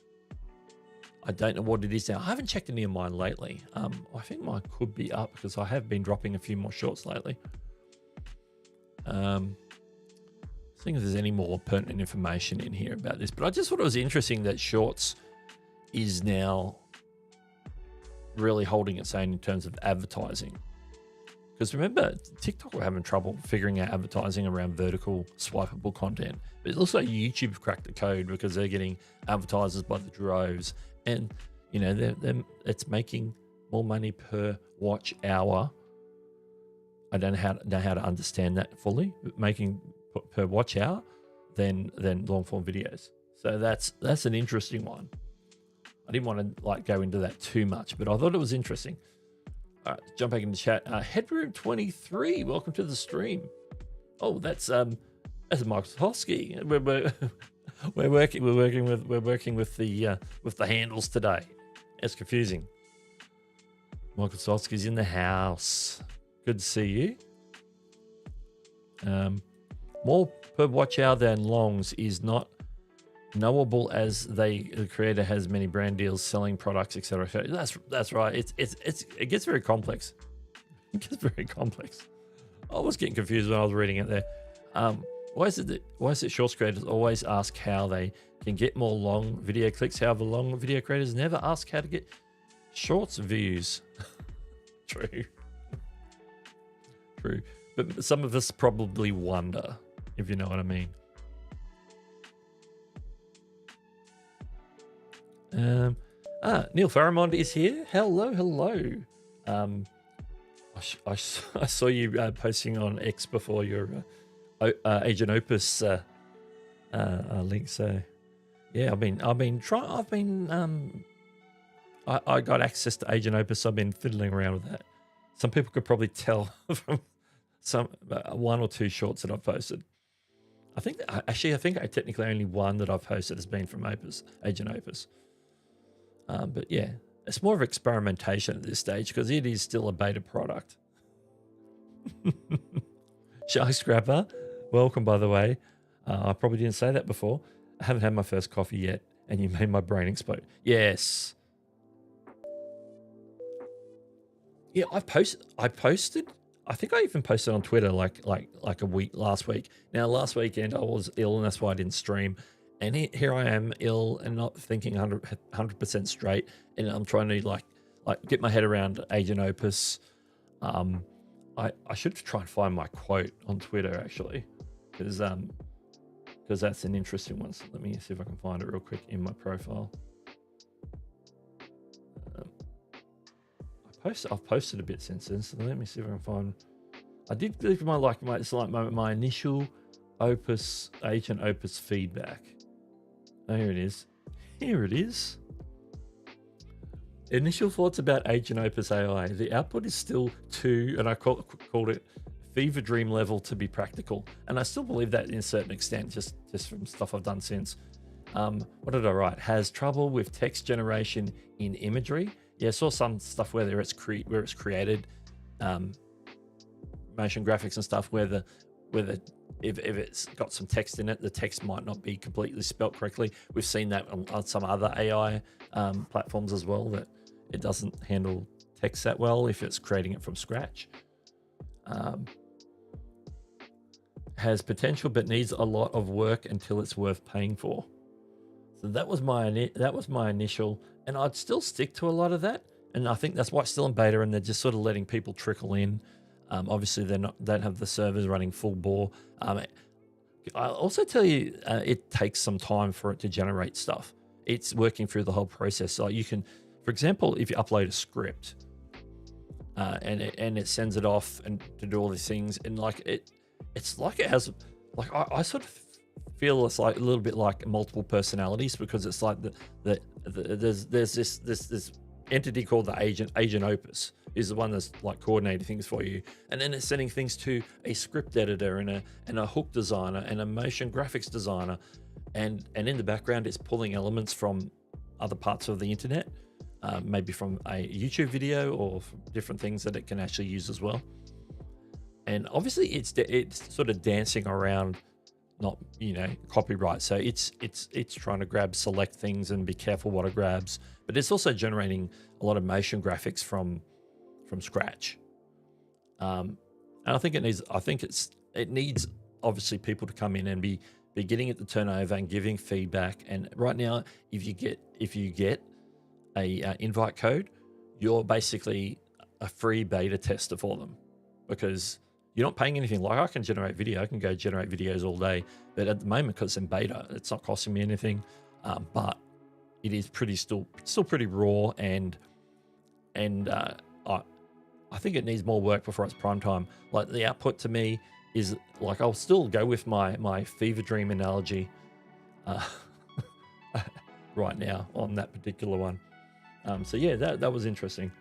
I don't know what it is now. I haven't checked any of mine lately. I think mine could be up because I have been dropping a few more shorts lately. Seeing if there's any more pertinent information in here about this, but I just thought it was interesting that shorts is now really holding its own in terms of advertising. Because remember, TikTok were having trouble figuring out advertising around vertical swipeable content, but it looks like YouTube cracked the code because they're getting advertisers by the droves, and you know it's making more money per watch hour. I don't know how to understand that fully, but making per watch hour than long form videos. So that's an interesting one. I didn't want to like go into that too much, but I thought it was interesting. All right, jump back in the chat. Headroom 23, welcome to the stream. Oh, that's Mike Hosky. We're working with the handles today. It's confusing. Michael Solsky's in the house. Good to see you. More per watch hour than longs is not knowable, as the creator has many brand deals, selling products, etc. That's right. It gets very complex. It gets very complex. I was getting confused when I was reading it there. Why is it shorts creators always ask how they can get more long video clicks? However, long video creators never ask how to get shorts views. True. But some of us probably wonder, if you know what I mean. Neil Faramond is here. Hello. I saw you posting on X before your Agent Opus link. So yeah, I got access to Agent Opus. So I've been fiddling around with that. Some people could probably tell from some one or two shorts that I've posted. I think technically only one that I've posted has been from Agent Opus. But yeah, it's more of experimentation at this stage because it is still a beta product. Shy Scrapper, welcome, by the way. I probably didn't say that before. I haven't had my first coffee yet, and you made my brain explode. Yes. Yeah, I posted. I think I even posted on Twitter like a week last week. Now, last weekend I was ill, and that's why I didn't stream. And here I am ill and not thinking 100% straight, and I'm trying to like get my head around Agent Opus. I should try and find my quote on Twitter actually, because that's an interesting one. So let me see if I can find it real quick in my profile. I've posted a bit since then, so let me see if I can find. I did leave my initial Agent Opus feedback. Oh, here it is. Here it is. Initial thoughts about Agent Opus AI. The output is still too, and I called it fever dream level to be practical. And I still believe that in a certain extent, just from stuff I've done since. What did I write? Has trouble with text generation in imagery. Yeah, I saw some stuff where it's created motion graphics and stuff where if it's got some text in it, the text might not be completely spelt correctly. We've seen that on some other AI platforms as well, that it doesn't handle text that well if it's creating it from scratch. Has potential but needs a lot of work until it's worth paying for. So that was my initial, and I'd still stick to a lot of that. And I think that's why it's still in beta, and they're just sort of letting people trickle in. Obviously, don't have the servers running full bore. I'll also tell you, it takes some time for it to generate stuff. It's working through the whole process. So you can, for example, if you upload a script, and it sends it off and to do all these things, and like it's like it has, like I sort of feel it's like a little bit like multiple personalities, because it's like there's this entity called the agent Opus is the one that's like coordinating things for you, and then it's sending things to a script editor and a hook designer and a motion graphics designer, and in the background it's pulling elements from other parts of the internet, maybe from a YouTube video or from different things that it can actually use as well. And obviously it's sort of dancing around, not, copyright. So it's trying to grab select things and be careful what it grabs, but it's also generating a lot of motion graphics from scratch. And I think it needs obviously people to come in and be getting it to turn over and giving feedback. And right now, if you get a invite code, you're basically a free beta tester for them, because you're not paying anything. Like I can generate video, I can go generate videos all day, but at the moment, because it's in beta, it's not costing me anything. But it is still pretty raw, and I think it needs more work before it's prime time. Like the output to me is like, I'll still go with my fever dream analogy right now on that particular one. So yeah, that was interesting.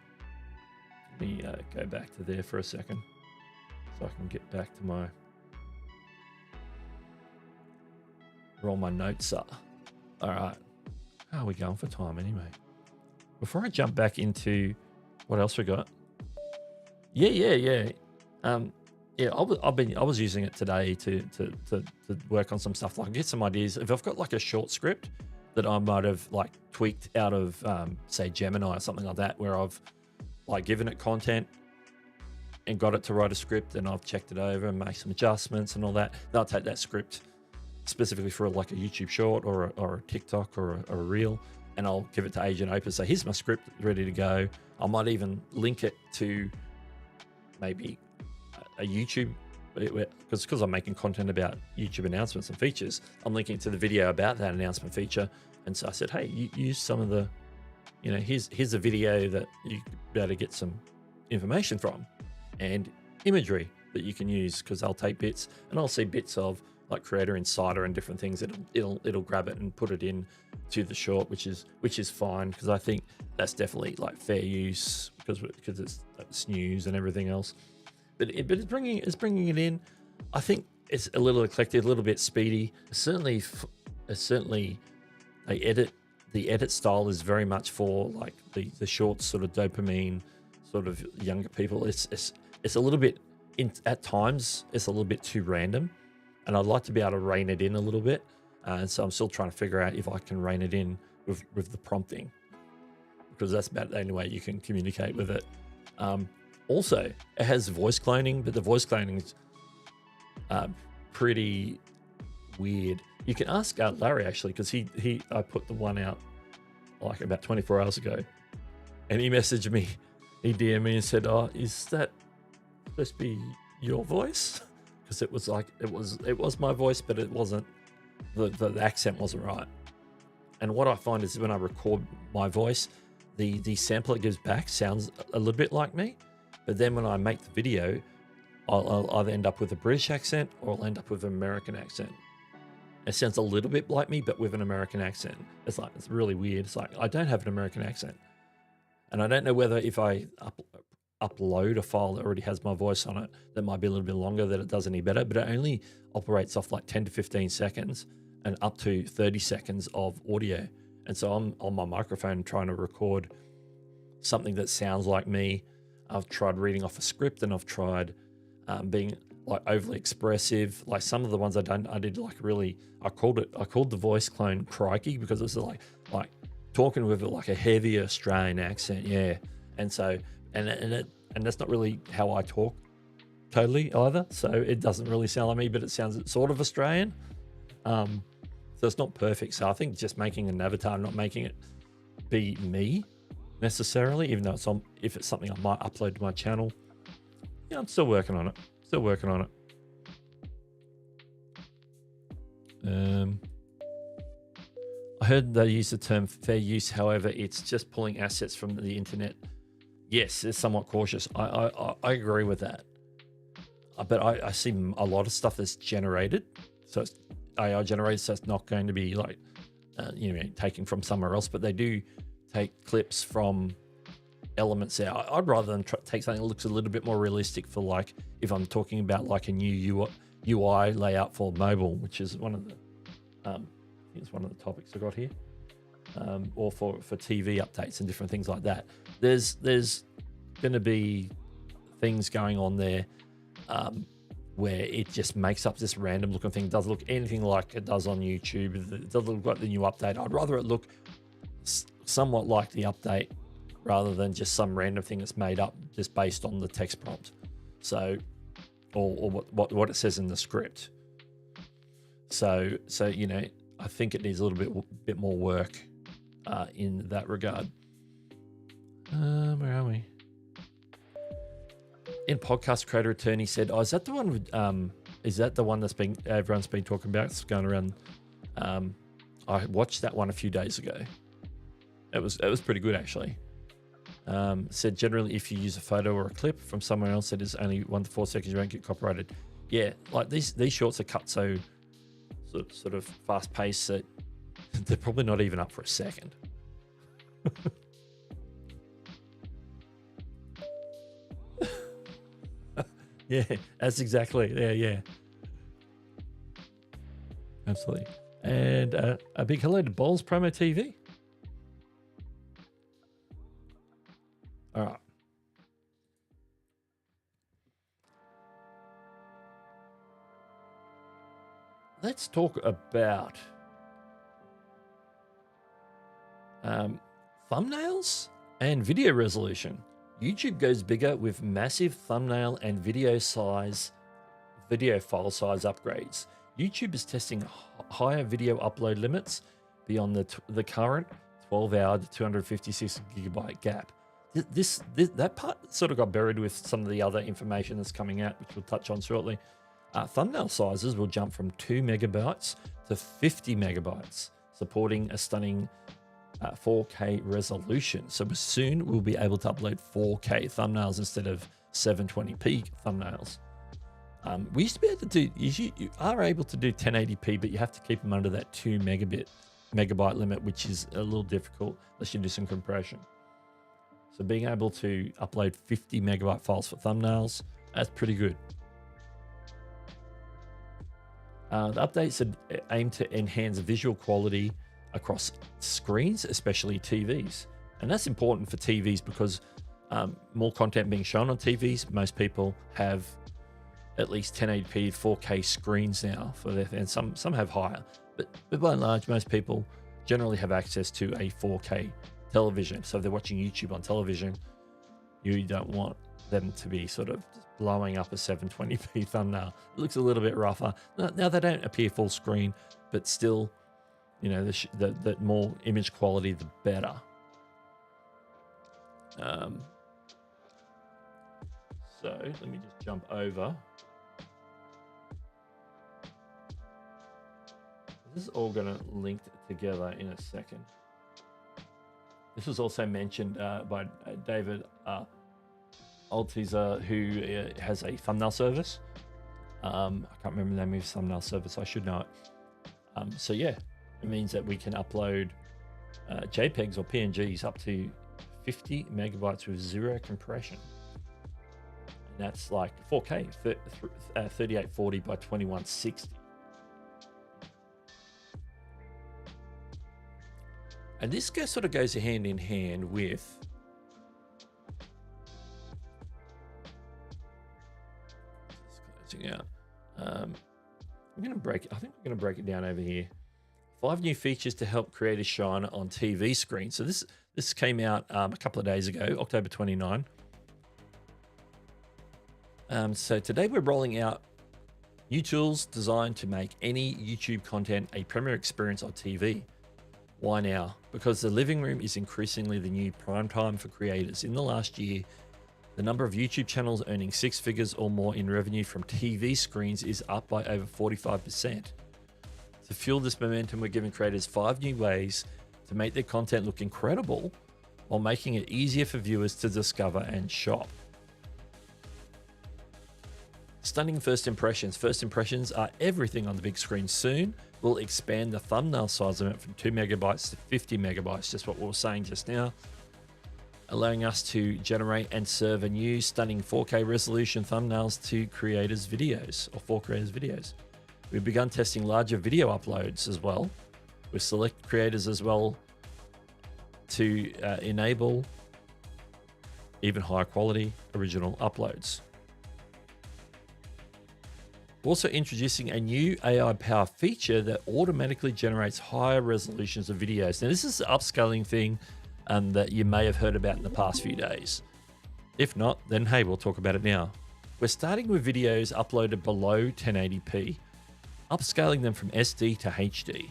Let me go back to there for a second, so I can get back to where all my notes are. All right. How are we going for time anyway? Before I jump back into what else we got. Yeah. I was using it today to work on some stuff, like get some ideas. If I've got like a short script that I might have like tweaked out of say Gemini or something like that, where I've like given it content and got it to write a script, and I've checked it over and made some adjustments and all that, then I'll take that script specifically for like a YouTube short or a TikTok or a reel, and I'll give it to Agent Opus. So here's my script ready to go. I might even link it to maybe a YouTube, because I'm making content about YouTube announcements and features. I'm linking to the video about that announcement feature. And so I said, hey, you use some of the, here's a video that you be able to get some information from, and imagery that you can use, because I'll take bits and I'll see bits of like Creator Insider and different things. It'll grab it and put it in to the short, which is fine, because I think that's definitely like fair use, because it's news and everything else. But it's bringing it in. I think it's a little eclectic, a little bit speedy. Certainly the edit style is very much for like the short sort of dopamine sort of younger people. It's a little bit at times it's a little bit too random, and I'd like to be able to rein it in a little bit. And so I'm still trying to figure out if I can rein it in with the prompting, because that's about the only way you can communicate with it. Also, it has voice cloning, but the voice cloning is pretty weird. You can ask Larry, actually, because I put the one out like about 24 hours ago, and he messaged me, he DM'd me and said, "Oh, is that supposed to be your voice?" Because it was like it was my voice, but it wasn't. The accent wasn't right. And what I find is when I record my voice, the sample it gives back sounds a little bit like me, but then when I make the video, I'll either end up with a British accent or I'll end up with an American accent. It sounds a little bit like me, but with an American accent. It's really weird. It's like I don't have an American accent, and I don't know whether if I upload a file that already has my voice on it, that might be a little bit longer, that it does any better, but it only operates off like 10 to 15 seconds and up to 30 seconds of audio. And so I'm on my microphone trying to record something that sounds like me. I've tried reading off a script, and I've tried being like overly expressive. Like some of the ones I did like really, I called the voice clone crikey, because it was like talking with like a heavy Australian accent. Yeah. And so and that's not really how I talk totally either. So it doesn't really sound like me, but it sounds sort of Australian. So it's not perfect. So I think just making an avatar, not making it be me necessarily, even though if it's something I might upload to my channel. Yeah, I'm still working on it. I heard they use the term fair use. However, it's just pulling assets from the internet. Yes, it's somewhat cautious. I agree with that. But I see a lot of stuff that's generated. So it's AI generated, so it's not going to be like, taken from somewhere else, but they do take clips from elements there. I'd rather than take something that looks a little bit more realistic for, like, if I'm talking about like a new UI layout for mobile, which is one of the, I think it's one of the topics I got here, or for TV updates and different things like that. There's going to be things going on there where it just makes up this random looking thing. It doesn't look anything like it does on YouTube. It doesn't look like the new update. I'd rather it look somewhat like the update rather than just some random thing that's made up just based on the text prompt. So, or what it says in the script. So I think it needs a little bit more work in that regard. Where are we? In podcast creator attorney said, "Oh, is that the one with, is that the one that's everyone's been talking about? It's going around." I watched that one a few days ago. It was pretty good actually. Said generally, if you use a photo or a clip from somewhere else that is only 1 to 4 seconds, you won't get copyrighted. Yeah, like these shorts are cut so sort of fast paced that they're probably not even up for a second. Yeah, that's exactly. Yeah. Absolutely. And a big hello to Bowls Promo TV. All right. Let's talk about thumbnails and video resolution. YouTube goes bigger with massive thumbnail and video file size upgrades. YouTube is testing higher video upload limits beyond the current 12-hour to 256 gigabyte gap. That part sort of got buried with some of the other information that's coming out, which we'll touch on shortly. Thumbnail sizes will jump from 2 megabytes to 50 megabytes, supporting a stunning 4K resolution. So soon we'll be able to upload 4K thumbnails instead of 720p thumbnails. We used to be able to do, you are able to do 1080p, but you have to keep them under that 2 megabyte limit, which is a little difficult unless you do some compression. So being able to upload 50 megabyte files for thumbnails, that's pretty good. The updates aim to enhance visual quality across screens, especially TVs. And that's important for TVs because more content being shown on TVs, most people have at least 1080p 4K screens now for their, and some have higher, but by and large, most people generally have access to a 4K television. So if they're watching YouTube on television, you don't want them to be sort of blowing up a 720p thumbnail. It looks a little bit rougher. Now they don't appear full screen, but still, the more image quality, the better. So let me just jump over. This is all going to link together in a second. This was also mentioned by David Altizer, who has a thumbnail service. I can't remember the name of his thumbnail service. I should know it. So yeah, it means that we can upload JPEGs or PNGs up to 50 megabytes with zero compression. And that's like 4K, 3840 by 2160. And this sort of goes hand in hand with closing out. I'm going to break it. I think we're going to break it down over here. 5 new features to help creators shine on TV screens. So this came out a couple of days ago, October 29. So today we're rolling out new tools designed to make any YouTube content a premier experience on TV. Why now? Because the living room is increasingly the new prime time for creators. In the last year, the number of YouTube channels earning 6 figures or more in revenue from TV screens is up by over 45%. To fuel this momentum, we're giving creators 5 new ways to make their content look incredible while making it easier for viewers to discover and shop. Stunning first impressions. First impressions are everything on the big screen. Soon, we'll expand the thumbnail size limit from 2 megabytes to 50 megabytes, just what we were saying just now, allowing us to generate and serve a new stunning 4K resolution thumbnails to creators' videos, or for creators' videos. We've begun testing larger video uploads as well, with select creators as well to enable even higher quality original uploads. We're also introducing a new AI power feature that automatically generates higher resolutions of videos. Now, this is the upscaling thing that you may have heard about in the past few days. If not, then hey, we'll talk about it now. We're starting with videos uploaded below 1080p, upscaling them from SD to HD,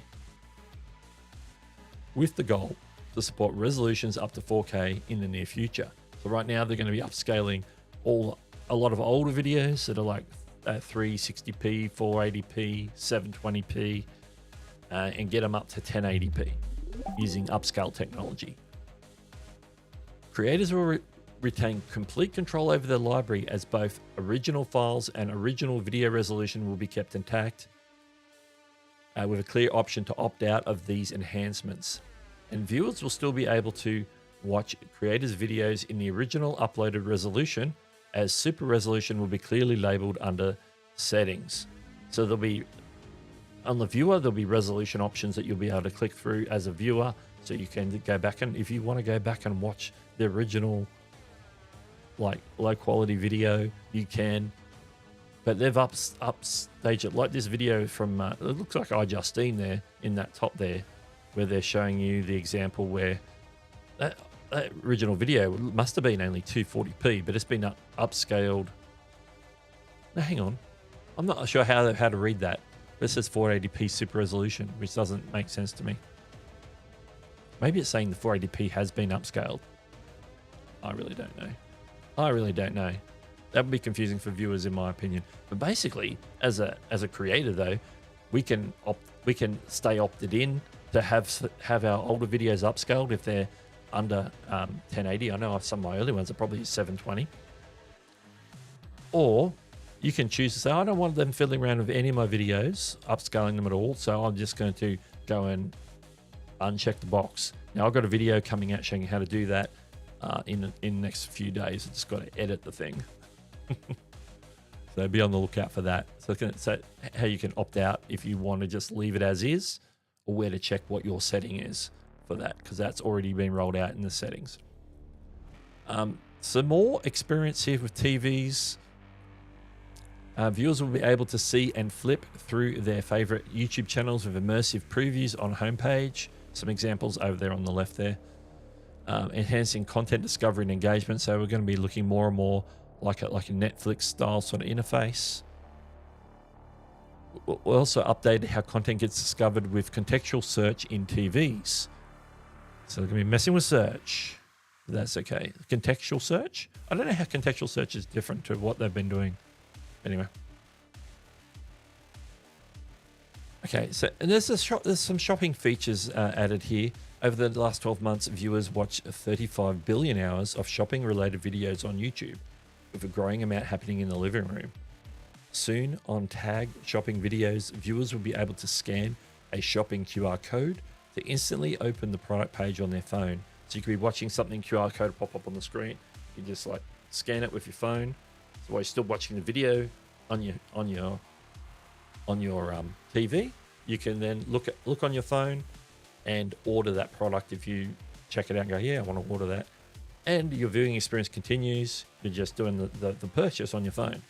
with the goal to support resolutions up to 4K in the near future. So right now they're going to be upscaling a lot of older videos that are like 360p, 480p, 720p, and get them up to 1080p using upscale technology. Creators will retain complete control over their library, as both original files and original video resolution will be kept intact, with a clear option to opt out of these enhancements. And viewers will still be able to watch creators' videos in the original uploaded resolution, as super resolution will be clearly labeled under settings. So there'll be, on the viewer, there'll be resolution options that you'll be able to click through as a viewer. So you can go back, and if you want to go back and watch the original, like low quality video, you can. But they've upstaged it, like this video from, it looks like iJustine there in that top there, where they're showing you the example where that original video must have been only 240p, but it's been upscaled. Now, hang on. I'm not sure how to read that. It says 480p super resolution, which doesn't make sense to me. Maybe it's saying the 480p has been upscaled. I really don't know. That would be confusing for viewers, in my opinion. But basically, as a creator, though, we can stay opted in to have our older videos upscaled if they're under 1080. I know some of my early ones are probably 720. Or you can choose to say, I don't want them fiddling around with any of my videos, upscaling them at all. So I'm just going to go and uncheck the box. Now, I've got a video coming out showing you how to do that in the next few days. I just got to edit the thing. So be on the lookout for that. So how you can opt out if you want to just leave it as is, or where to check what your setting is for that, because that's already been rolled out in the settings. Some more experience here with TVs. Viewers will be able to see and flip through their favorite YouTube channels with immersive previews on homepage. Some examples over there on the left there. Enhancing content discovery and engagement. So we're going to be looking more and more like a Netflix style sort of interface. We also updated how content gets discovered with contextual search in TVs. So they're going to be messing with search. That's okay. Contextual search? I don't know how contextual search is different to what they've been doing. Anyway. Okay, so and there's some shopping features added here. Over the last 12 months, viewers watched 35 billion hours of shopping-related videos on YouTube, with a growing amount happening in the living room. Soon, on tagged shopping videos, viewers will be able to scan a shopping QR code to instantly open the product page on their phone. So you could be watching something, QR code pop up on the screen. You just like scan it with your phone. So while you're still watching the video on your TV, you can then look on your phone and order that product. If you check it out and go, yeah, I want to order that, and your viewing experience continues, you're just doing the purchase on your phone.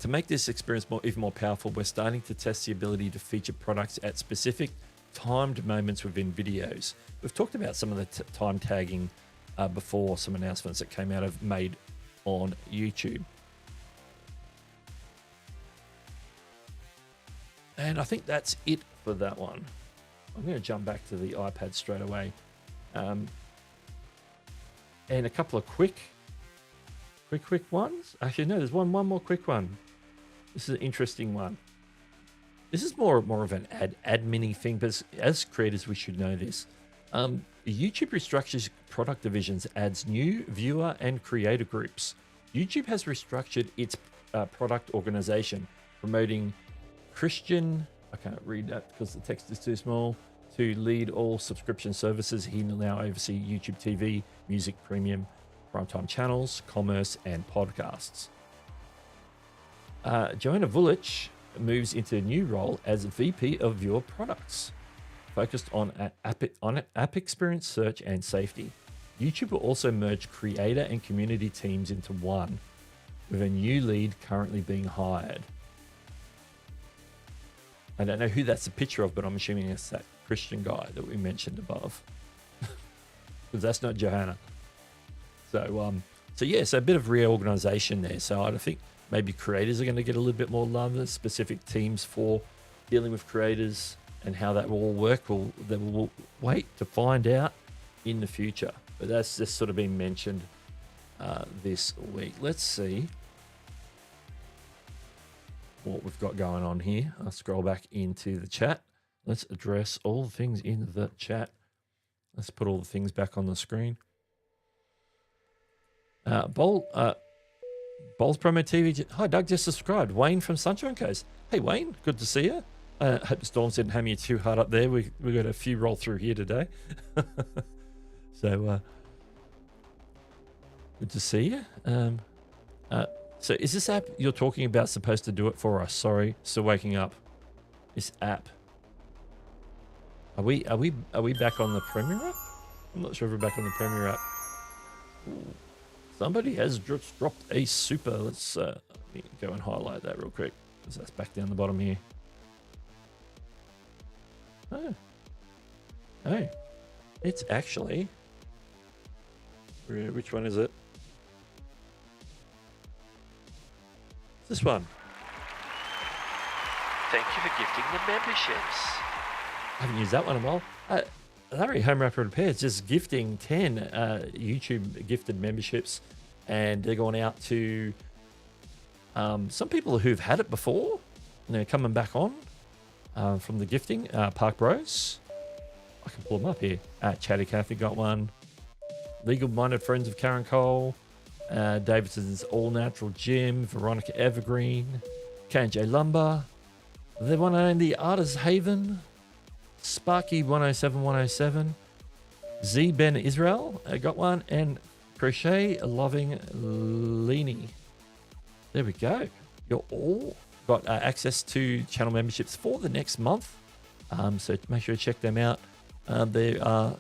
To make this experience even more powerful, we're starting to test the ability to feature products at specific timed moments within videos. We've talked about some of the time tagging before, some announcements that came out of made on YouTube. And I think that's it for that one. I'm going to jump back to the iPad straight away. And a couple of quick ones. Actually, no, there's one more quick one. This is an interesting one. This is more of an admin-y thing, but as creators, we should know this. YouTube restructures product divisions, adds new viewer and creator groups. YouTube has restructured its product organization, promoting Christian, I can't read that because the text is too small, to lead all subscription services. He will now oversee YouTube TV, music premium, primetime channels, commerce, and podcasts. Joanna Vulich moves into a new role as VP of Viewer Products, focused on app experience, search, and safety. YouTube will also merge creator and community teams into one, with a new lead currently being hired. I don't know who that's a picture of, but I'm assuming it's that Christian guy that we mentioned above, because that's not Johanna. So yeah, so a bit of reorganization there. So I think maybe creators are going to get a little bit more love. There's specific teams for dealing with creators and how that will all work. We'll wait to find out in the future. But that's just sort of been mentioned this week. Let's see what we've got going on here. I'll scroll back into the chat. Let's address all the things in the chat. Let's put all the things back on the screen. Bowls Promo TV. Hi, Doug, just subscribed. Wayne from Sunshine Coast. Hey, Wayne, good to see you. Hope the storms didn't hammer you too hard up there. We got a few roll through here today. So, good to see you. So is this app you're talking about supposed to do it for us? Sorry, still waking up. This app. Are we back on the Premier app? I'm not sure if we're back on the Premier app. Ooh. Somebody has just dropped a super. Let's let me go and highlight that real quick, because that's back down the bottom here. Oh, it's actually, which one is it? This one.
Thank you for gifting the memberships.
I haven't used that one in a while. Larry Home Wrapper Repairs just gifting 10 YouTube gifted memberships, and they're going out to some people who've had it before, and they're coming back on from the gifting. Park Bros. I can pull them up here. Chatty Cathy got one. Legal Minded Friends of Karen Cole. Davidson's All Natural Gym. Veronica Evergreen. K&J Lumber. The one and the Artist Haven. Sparky 107 Z Ben Israel got one, and Crochet Loving Leanie. There we go. You're all got access to channel memberships for the next month. So make sure to check them out. There are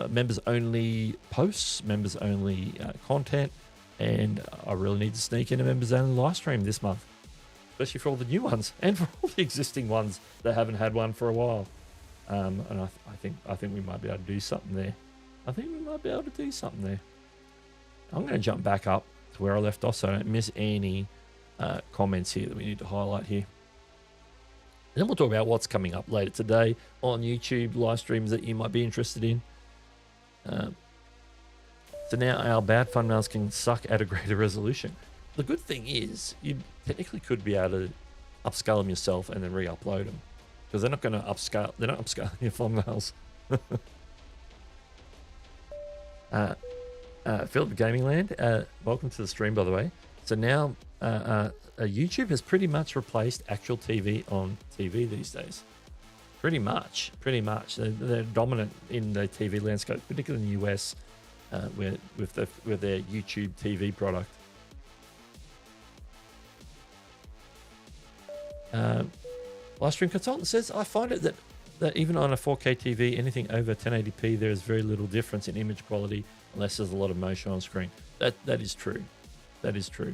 members only posts, members only content, and I really need to sneak in a members only live stream this month, especially for all the new ones and for all the existing ones that haven't had one for a while. And I think we might be able to do something there. I'm going to jump back up to where I left off so I don't miss any comments here that we need to highlight here. And then we'll talk about what's coming up later today on YouTube live streams that you might be interested in. So now our bad thumbnails can suck at a greater resolution. The good thing is you technically could be able to upscale them yourself and then re-upload them, because they're not going to upscale. They're not upscaling your thumbnails. Philip Gaming Land, welcome to the stream, by the way. So now YouTube has pretty much replaced actual TV on TV these days. Pretty much. They're dominant in the TV landscape, particularly in the US, with their YouTube TV product. Live stream consultant says, I find it that even on a 4K TV, anything over 1080p, there is very little difference in image quality unless there's a lot of motion on screen. That is true. That is true.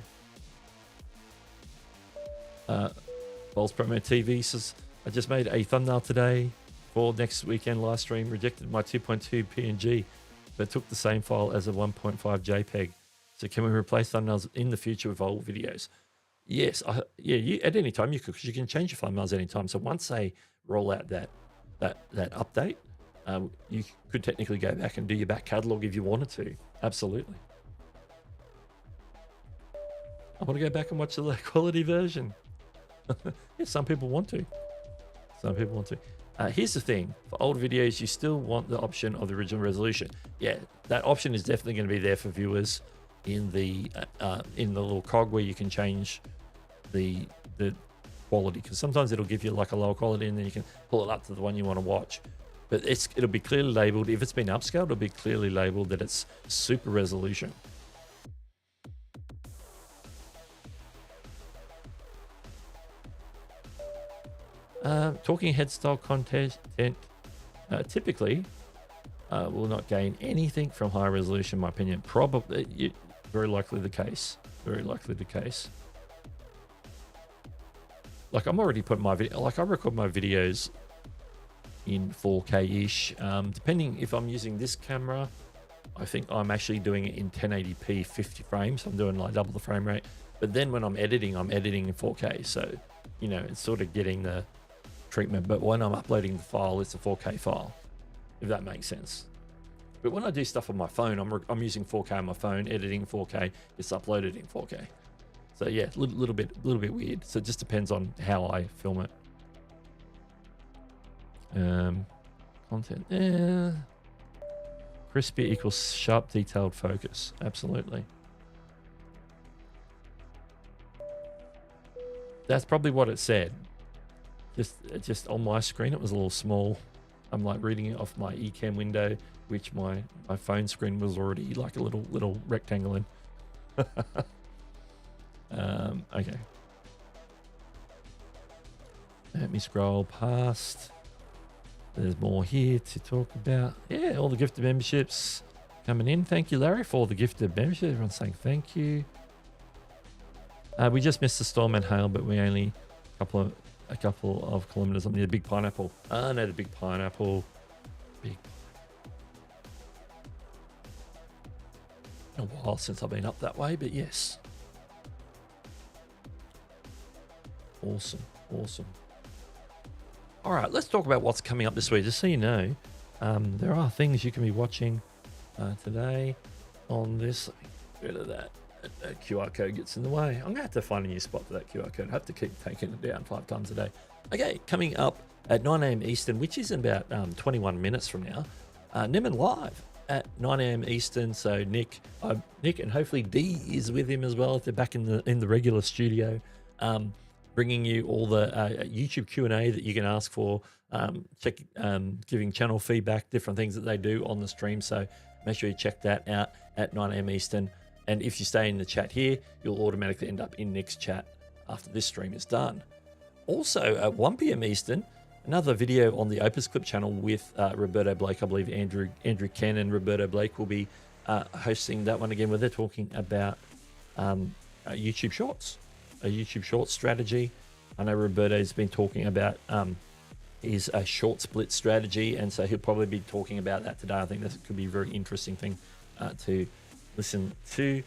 Bowls Promo TV says, I just made a thumbnail today for next weekend live stream. Rejected my 2.2 PNG, but took the same file as a 1.5 JPEG. So can we replace thumbnails in the future with old videos? Yes, you at any time you could, because you can change your thumbnails anytime. So once they roll out that update, you could technically go back and do your back catalog if you wanted to. Absolutely. I want to go back and watch the low quality version. Yeah, some people want to. Some people want to. Here's the thing: for old videos, you still want the option of the original resolution. Yeah, that option is definitely going to be there for viewers in the little cog where you can change the quality, because sometimes it'll give you like a lower quality and then you can pull it up to the one you want to watch. But it'll be clearly labeled. If it's been upscaled, it'll be clearly labeled that it's super resolution. Talking head style content typically will not gain anything from high resolution, in my opinion. Probably, very likely the case. Very likely the case. Like, I'm already putting my video, like I record my videos in 4K-ish. Depending if I'm using this camera, I think I'm actually doing it in 1080p 50 frames. I'm doing like double the frame rate. But then when I'm editing in 4K. So, you know, it's sort of getting the treatment. But when I'm uploading the file, it's a 4K file, if that makes sense. But when I do stuff on my phone, I'm using 4K on my phone, editing 4K, it's uploaded in 4K. So yeah, a little bit weird. So it just depends on how I film it. Content, crispy equals sharp, detailed focus. Absolutely. That's probably what it said. Just on my screen, it was a little small. I'm like reading it off my eCam window, which my phone screen was already like a little rectangle in. Okay. Let me scroll past. There's more here to talk about. Yeah, all the gifted memberships coming in. Thank you, Larry, for all the gifted memberships. Everyone's saying thank you. We just missed the storm and hail, but we only a couple of kilometers on the big pineapple. Ah, no, the big pineapple. Been a while since I've been up that way, but yes. Awesome. All right, let's talk about what's coming up this week. Just so you know, there are things you can be watching today on this. Rid of that. That QR code gets in the way. I'm going to have to find a new spot for that QR code. I have to keep taking it down 5 times a day. Okay, coming up at 9 a.m. Eastern, which is in about 21 minutes from now, Niman Live at 9 a.m. Eastern. So Nick and hopefully Dee is with him as well if they're back in the regular studio, bringing you all the YouTube Q&A that you can ask for, giving channel feedback, different things that they do on the stream. So make sure you check that out at 9 a.m. Eastern. And if you stay in the chat here, you'll automatically end up in Nick's chat after this stream is done. Also, at 1 p.m. Eastern, another video on the Opus Clip channel with Roberto Blake. I believe Andrew Ken and Roberto Blake will be hosting that one again, where they're talking about YouTube Shorts, a YouTube Shorts strategy. I know Roberto's been talking about his short split strategy, and so he'll probably be talking about that today. I think that could be a very interesting thing to listen to,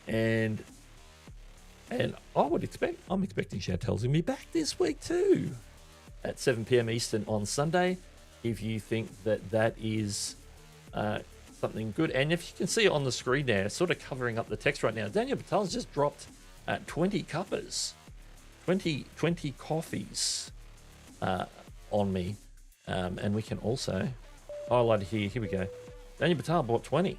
and I'm expecting Chantel's gonna be back this week too at 7 p.m. Eastern on Sunday, if you think that is something good. And if you can see it on the screen there, sort of covering up the text right now, Daniel Patel's just dropped 20 cuppers, 20 coffees on me, and we can also highlight it here we go. Daniel Patel bought 20.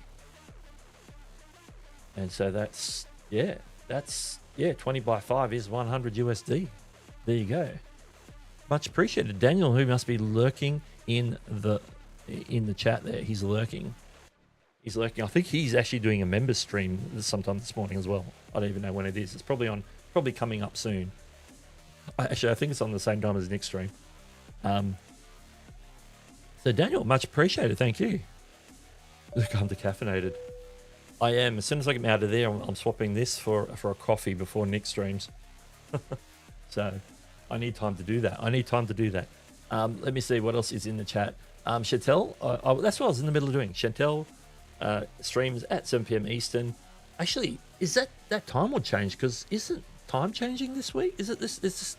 And so that's 20 by 5 is 100 USD. There you go. Much appreciated. Daniel, who must be lurking in the chat there. He's lurking. I think he's actually doing a member stream sometime this morning as well. I don't even know when it is. It's probably coming up soon. I think it's on the same time as Nick's stream. So Daniel, much appreciated. Thank you. Look, I'm decaffeinated. I am. As soon as I get out of there, I'm swapping this for a coffee before Nick streams. So I need time to do that. Let me see what else is in the chat. Chantel, that's what I was in the middle of doing. Chantel streams at 7 p.m. Eastern. Actually, is that time will change? Because isn't time changing this week? Is this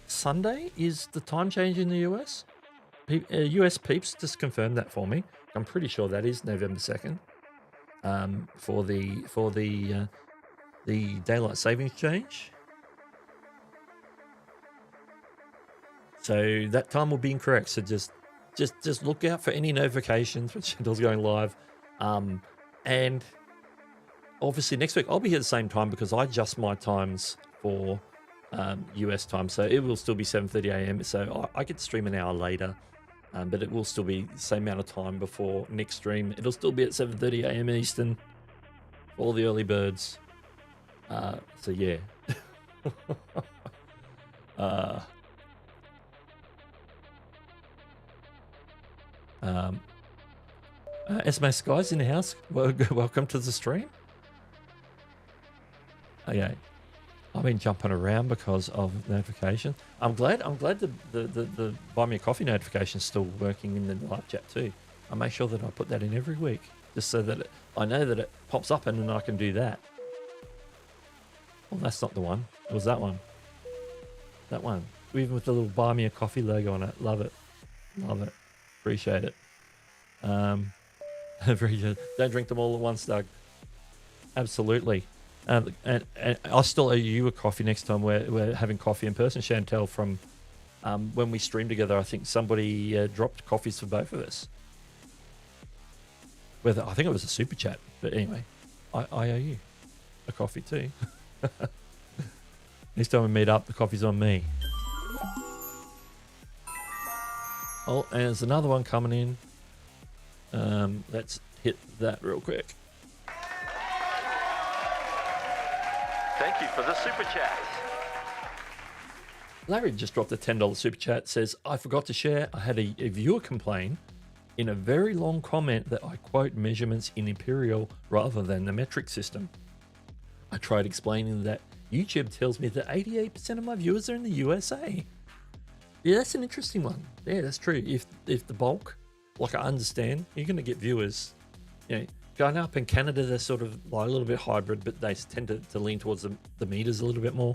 Sunday? Is the time change in the US? US peeps, just confirm that for me. I'm pretty sure that is November 2nd. For the daylight savings change. So that time will be incorrect. So just look out for any notifications when Chantel's going live. And obviously next week I'll be here at the same time because I adjust my times for US time. So it will still be 7:30 a.m. So I get to stream an hour later. But it will still be the same amount of time before next stream. It'll still be at 7:30 a.m. Eastern for all the early birds. So yeah. SMS guys in the house, welcome to the stream. Okay, I've been jumping around because of notification. I'm glad the buy me a coffee notification is still working in the live chat too. I make sure that I put that in every week, just so that I know that it pops up and then I can do that. Well, that's not the one. It was that one. That one, even with the little buy me a coffee logo on it. Love it, love it. Appreciate it. Very good. Don't drink them all at once, Doug. Absolutely. And I'll still owe you a coffee next time we're having coffee in person, Chantel, from when we streamed together. I think somebody dropped coffees for both of us. I think it was a super chat, but anyway, I owe you a coffee too. Next time we meet up, the coffee's on me. Oh, and there's another one coming in. Let's hit that real quick.
Thank you for the super chat.
Larry just dropped a $10 super chat. Says, I forgot to share. I had a viewer complain in a very long comment that I quote measurements in imperial rather than the metric system. I tried explaining that YouTube tells me that 88% of my viewers are in the USA. Yeah, that's an interesting one. Yeah, that's true. If the bulk, like I understand, you're going to get viewers. You know, going up in Canada, they're sort of like a little bit hybrid, but they tend to lean towards the meters a little bit more.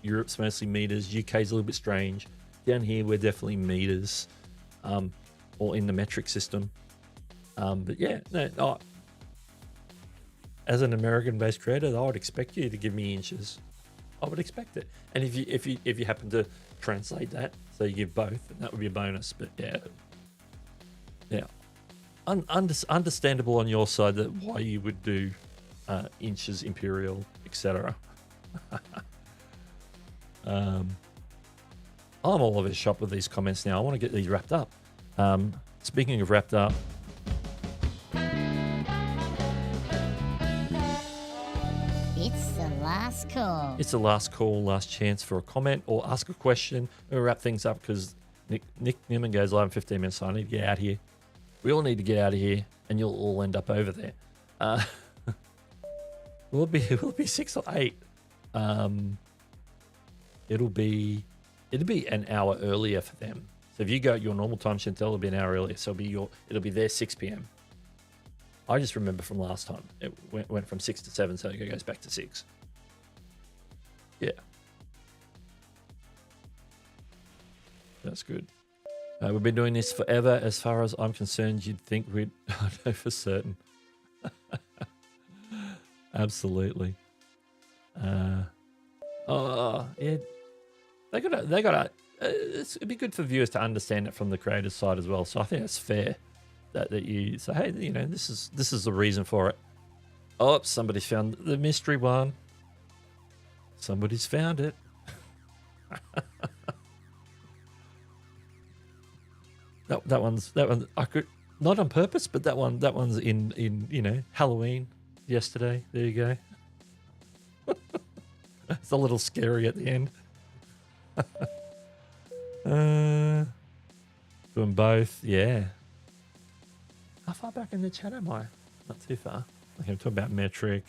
Europe's mostly meters. UK's a little bit strange. Down here, we're definitely meters, or in the metric system. But yeah, no. As an American-based creator, I would expect you to give me inches. I would expect it. And if you happen to translate that, so you give both, then that would be a bonus. But yeah, understandable on your side that why you would do inches, imperial, etc. I'm all over the shop with these comments now. I want to get these wrapped up. Speaking of wrapped up.
It's the last call.
It's the last call, last chance for a comment or ask a question. We'll wrap things up because Nick Newman goes live in 15 minutes, so I need to get out of here. We all need to get out of here, and you'll all end up over there. We'll be 6 or 8. It'll be an hour earlier for them. So if you go at your normal time, Chantel, it'll be an hour earlier. So it'll be their 6 p.m. I just remember from last time it went from 6 to 7, so it goes back to 6. Yeah, that's good. We've been doing this forever. As far as I'm concerned, you'd think we'd I know for certain. Absolutely. Yeah. They gotta. It'd be good for viewers to understand it from the creator's side as well. So I think it's fair that you say, hey, you know, this is the reason for it. Oh, somebody's found the mystery one. Somebody's found it. that one I could not on purpose, but that one's in you know, Halloween yesterday. There you go. It's a little scary at the end. Doing both, yeah. How far back in the chat am I? Not too far. Okay, I'm talking about metric.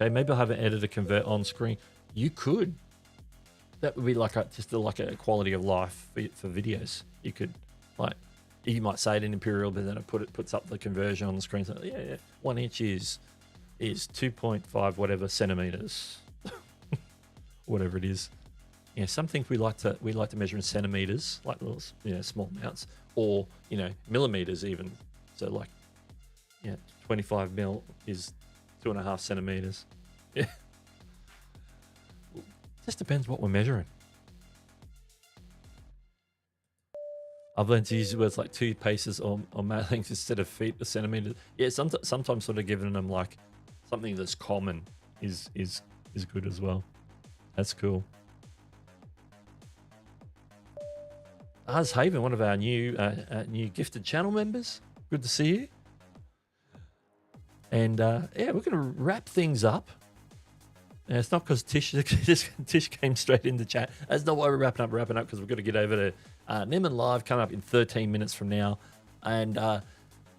Okay, maybe I'll have an editor convert on screen. You could. That would be like a quality of life for videos. You could, like, you might say it in imperial, but then it puts up the conversion on the screen. So yeah, 1 inch is is 2.5 whatever centimeters, whatever it is. Yeah, some things we like to measure in centimeters, like little, small amounts, or millimeters even. So like, 25 mil is 2.5 centimeters. Yeah, just depends what we're measuring. I've learned to use words like 2 paces or mat length instead of feet or centimeters. Yeah, sometimes sort of giving them like something that's common is good as well. That's cool. Oz Haven, one of our new gifted channel members. Good to see you. And yeah, we're going to wrap things up. And it's not because Tish came straight in the chat. That's not why we're wrapping up because we've got to get over to Niman Live coming up in 13 minutes from now. And I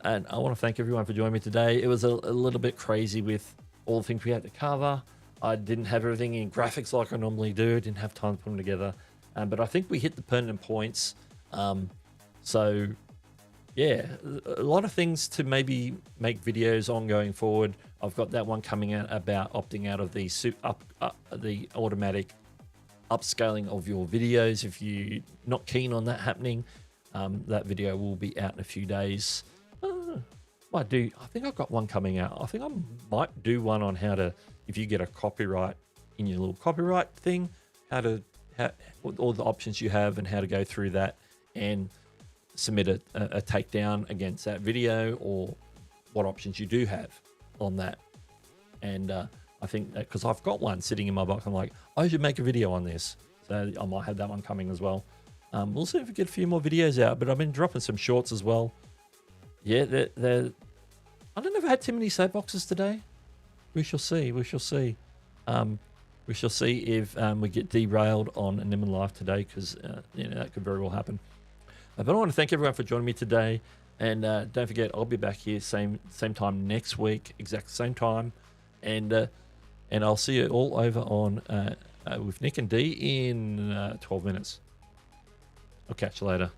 want to thank everyone for joining me today. It was a little bit crazy with all the things we had to cover. I didn't have everything in graphics like I normally do. I didn't have time to put them together. But I think we hit the pertinent points. So yeah, a lot of things to maybe make videos on going forward. I've got that one coming out about opting out of the the automatic upscaling of your videos. If you're not keen on that happening, that video will be out in a few days. I think I've got one coming out. I think I might do one on how to, if you get a copyright in your little copyright thing, how all the options you have and how to go through that and submit a takedown against that video, or what options you do have on that. And I think that because I've got one sitting in my box, I'm like, I should make a video on this. So I might have that one coming as well. We'll see if we get a few more videos out, but I've been dropping some shorts as well. Yeah, I don't know if I had too many soapboxes today. We shall see. We shall see. We shall see if we get derailed on Niman Live today, because that could very well happen. But I want to thank everyone for joining me today, and don't forget, I'll be back here same time next week, exact same time, and I'll see you all over on with Nick and Dee in 12 minutes. I'll catch you later.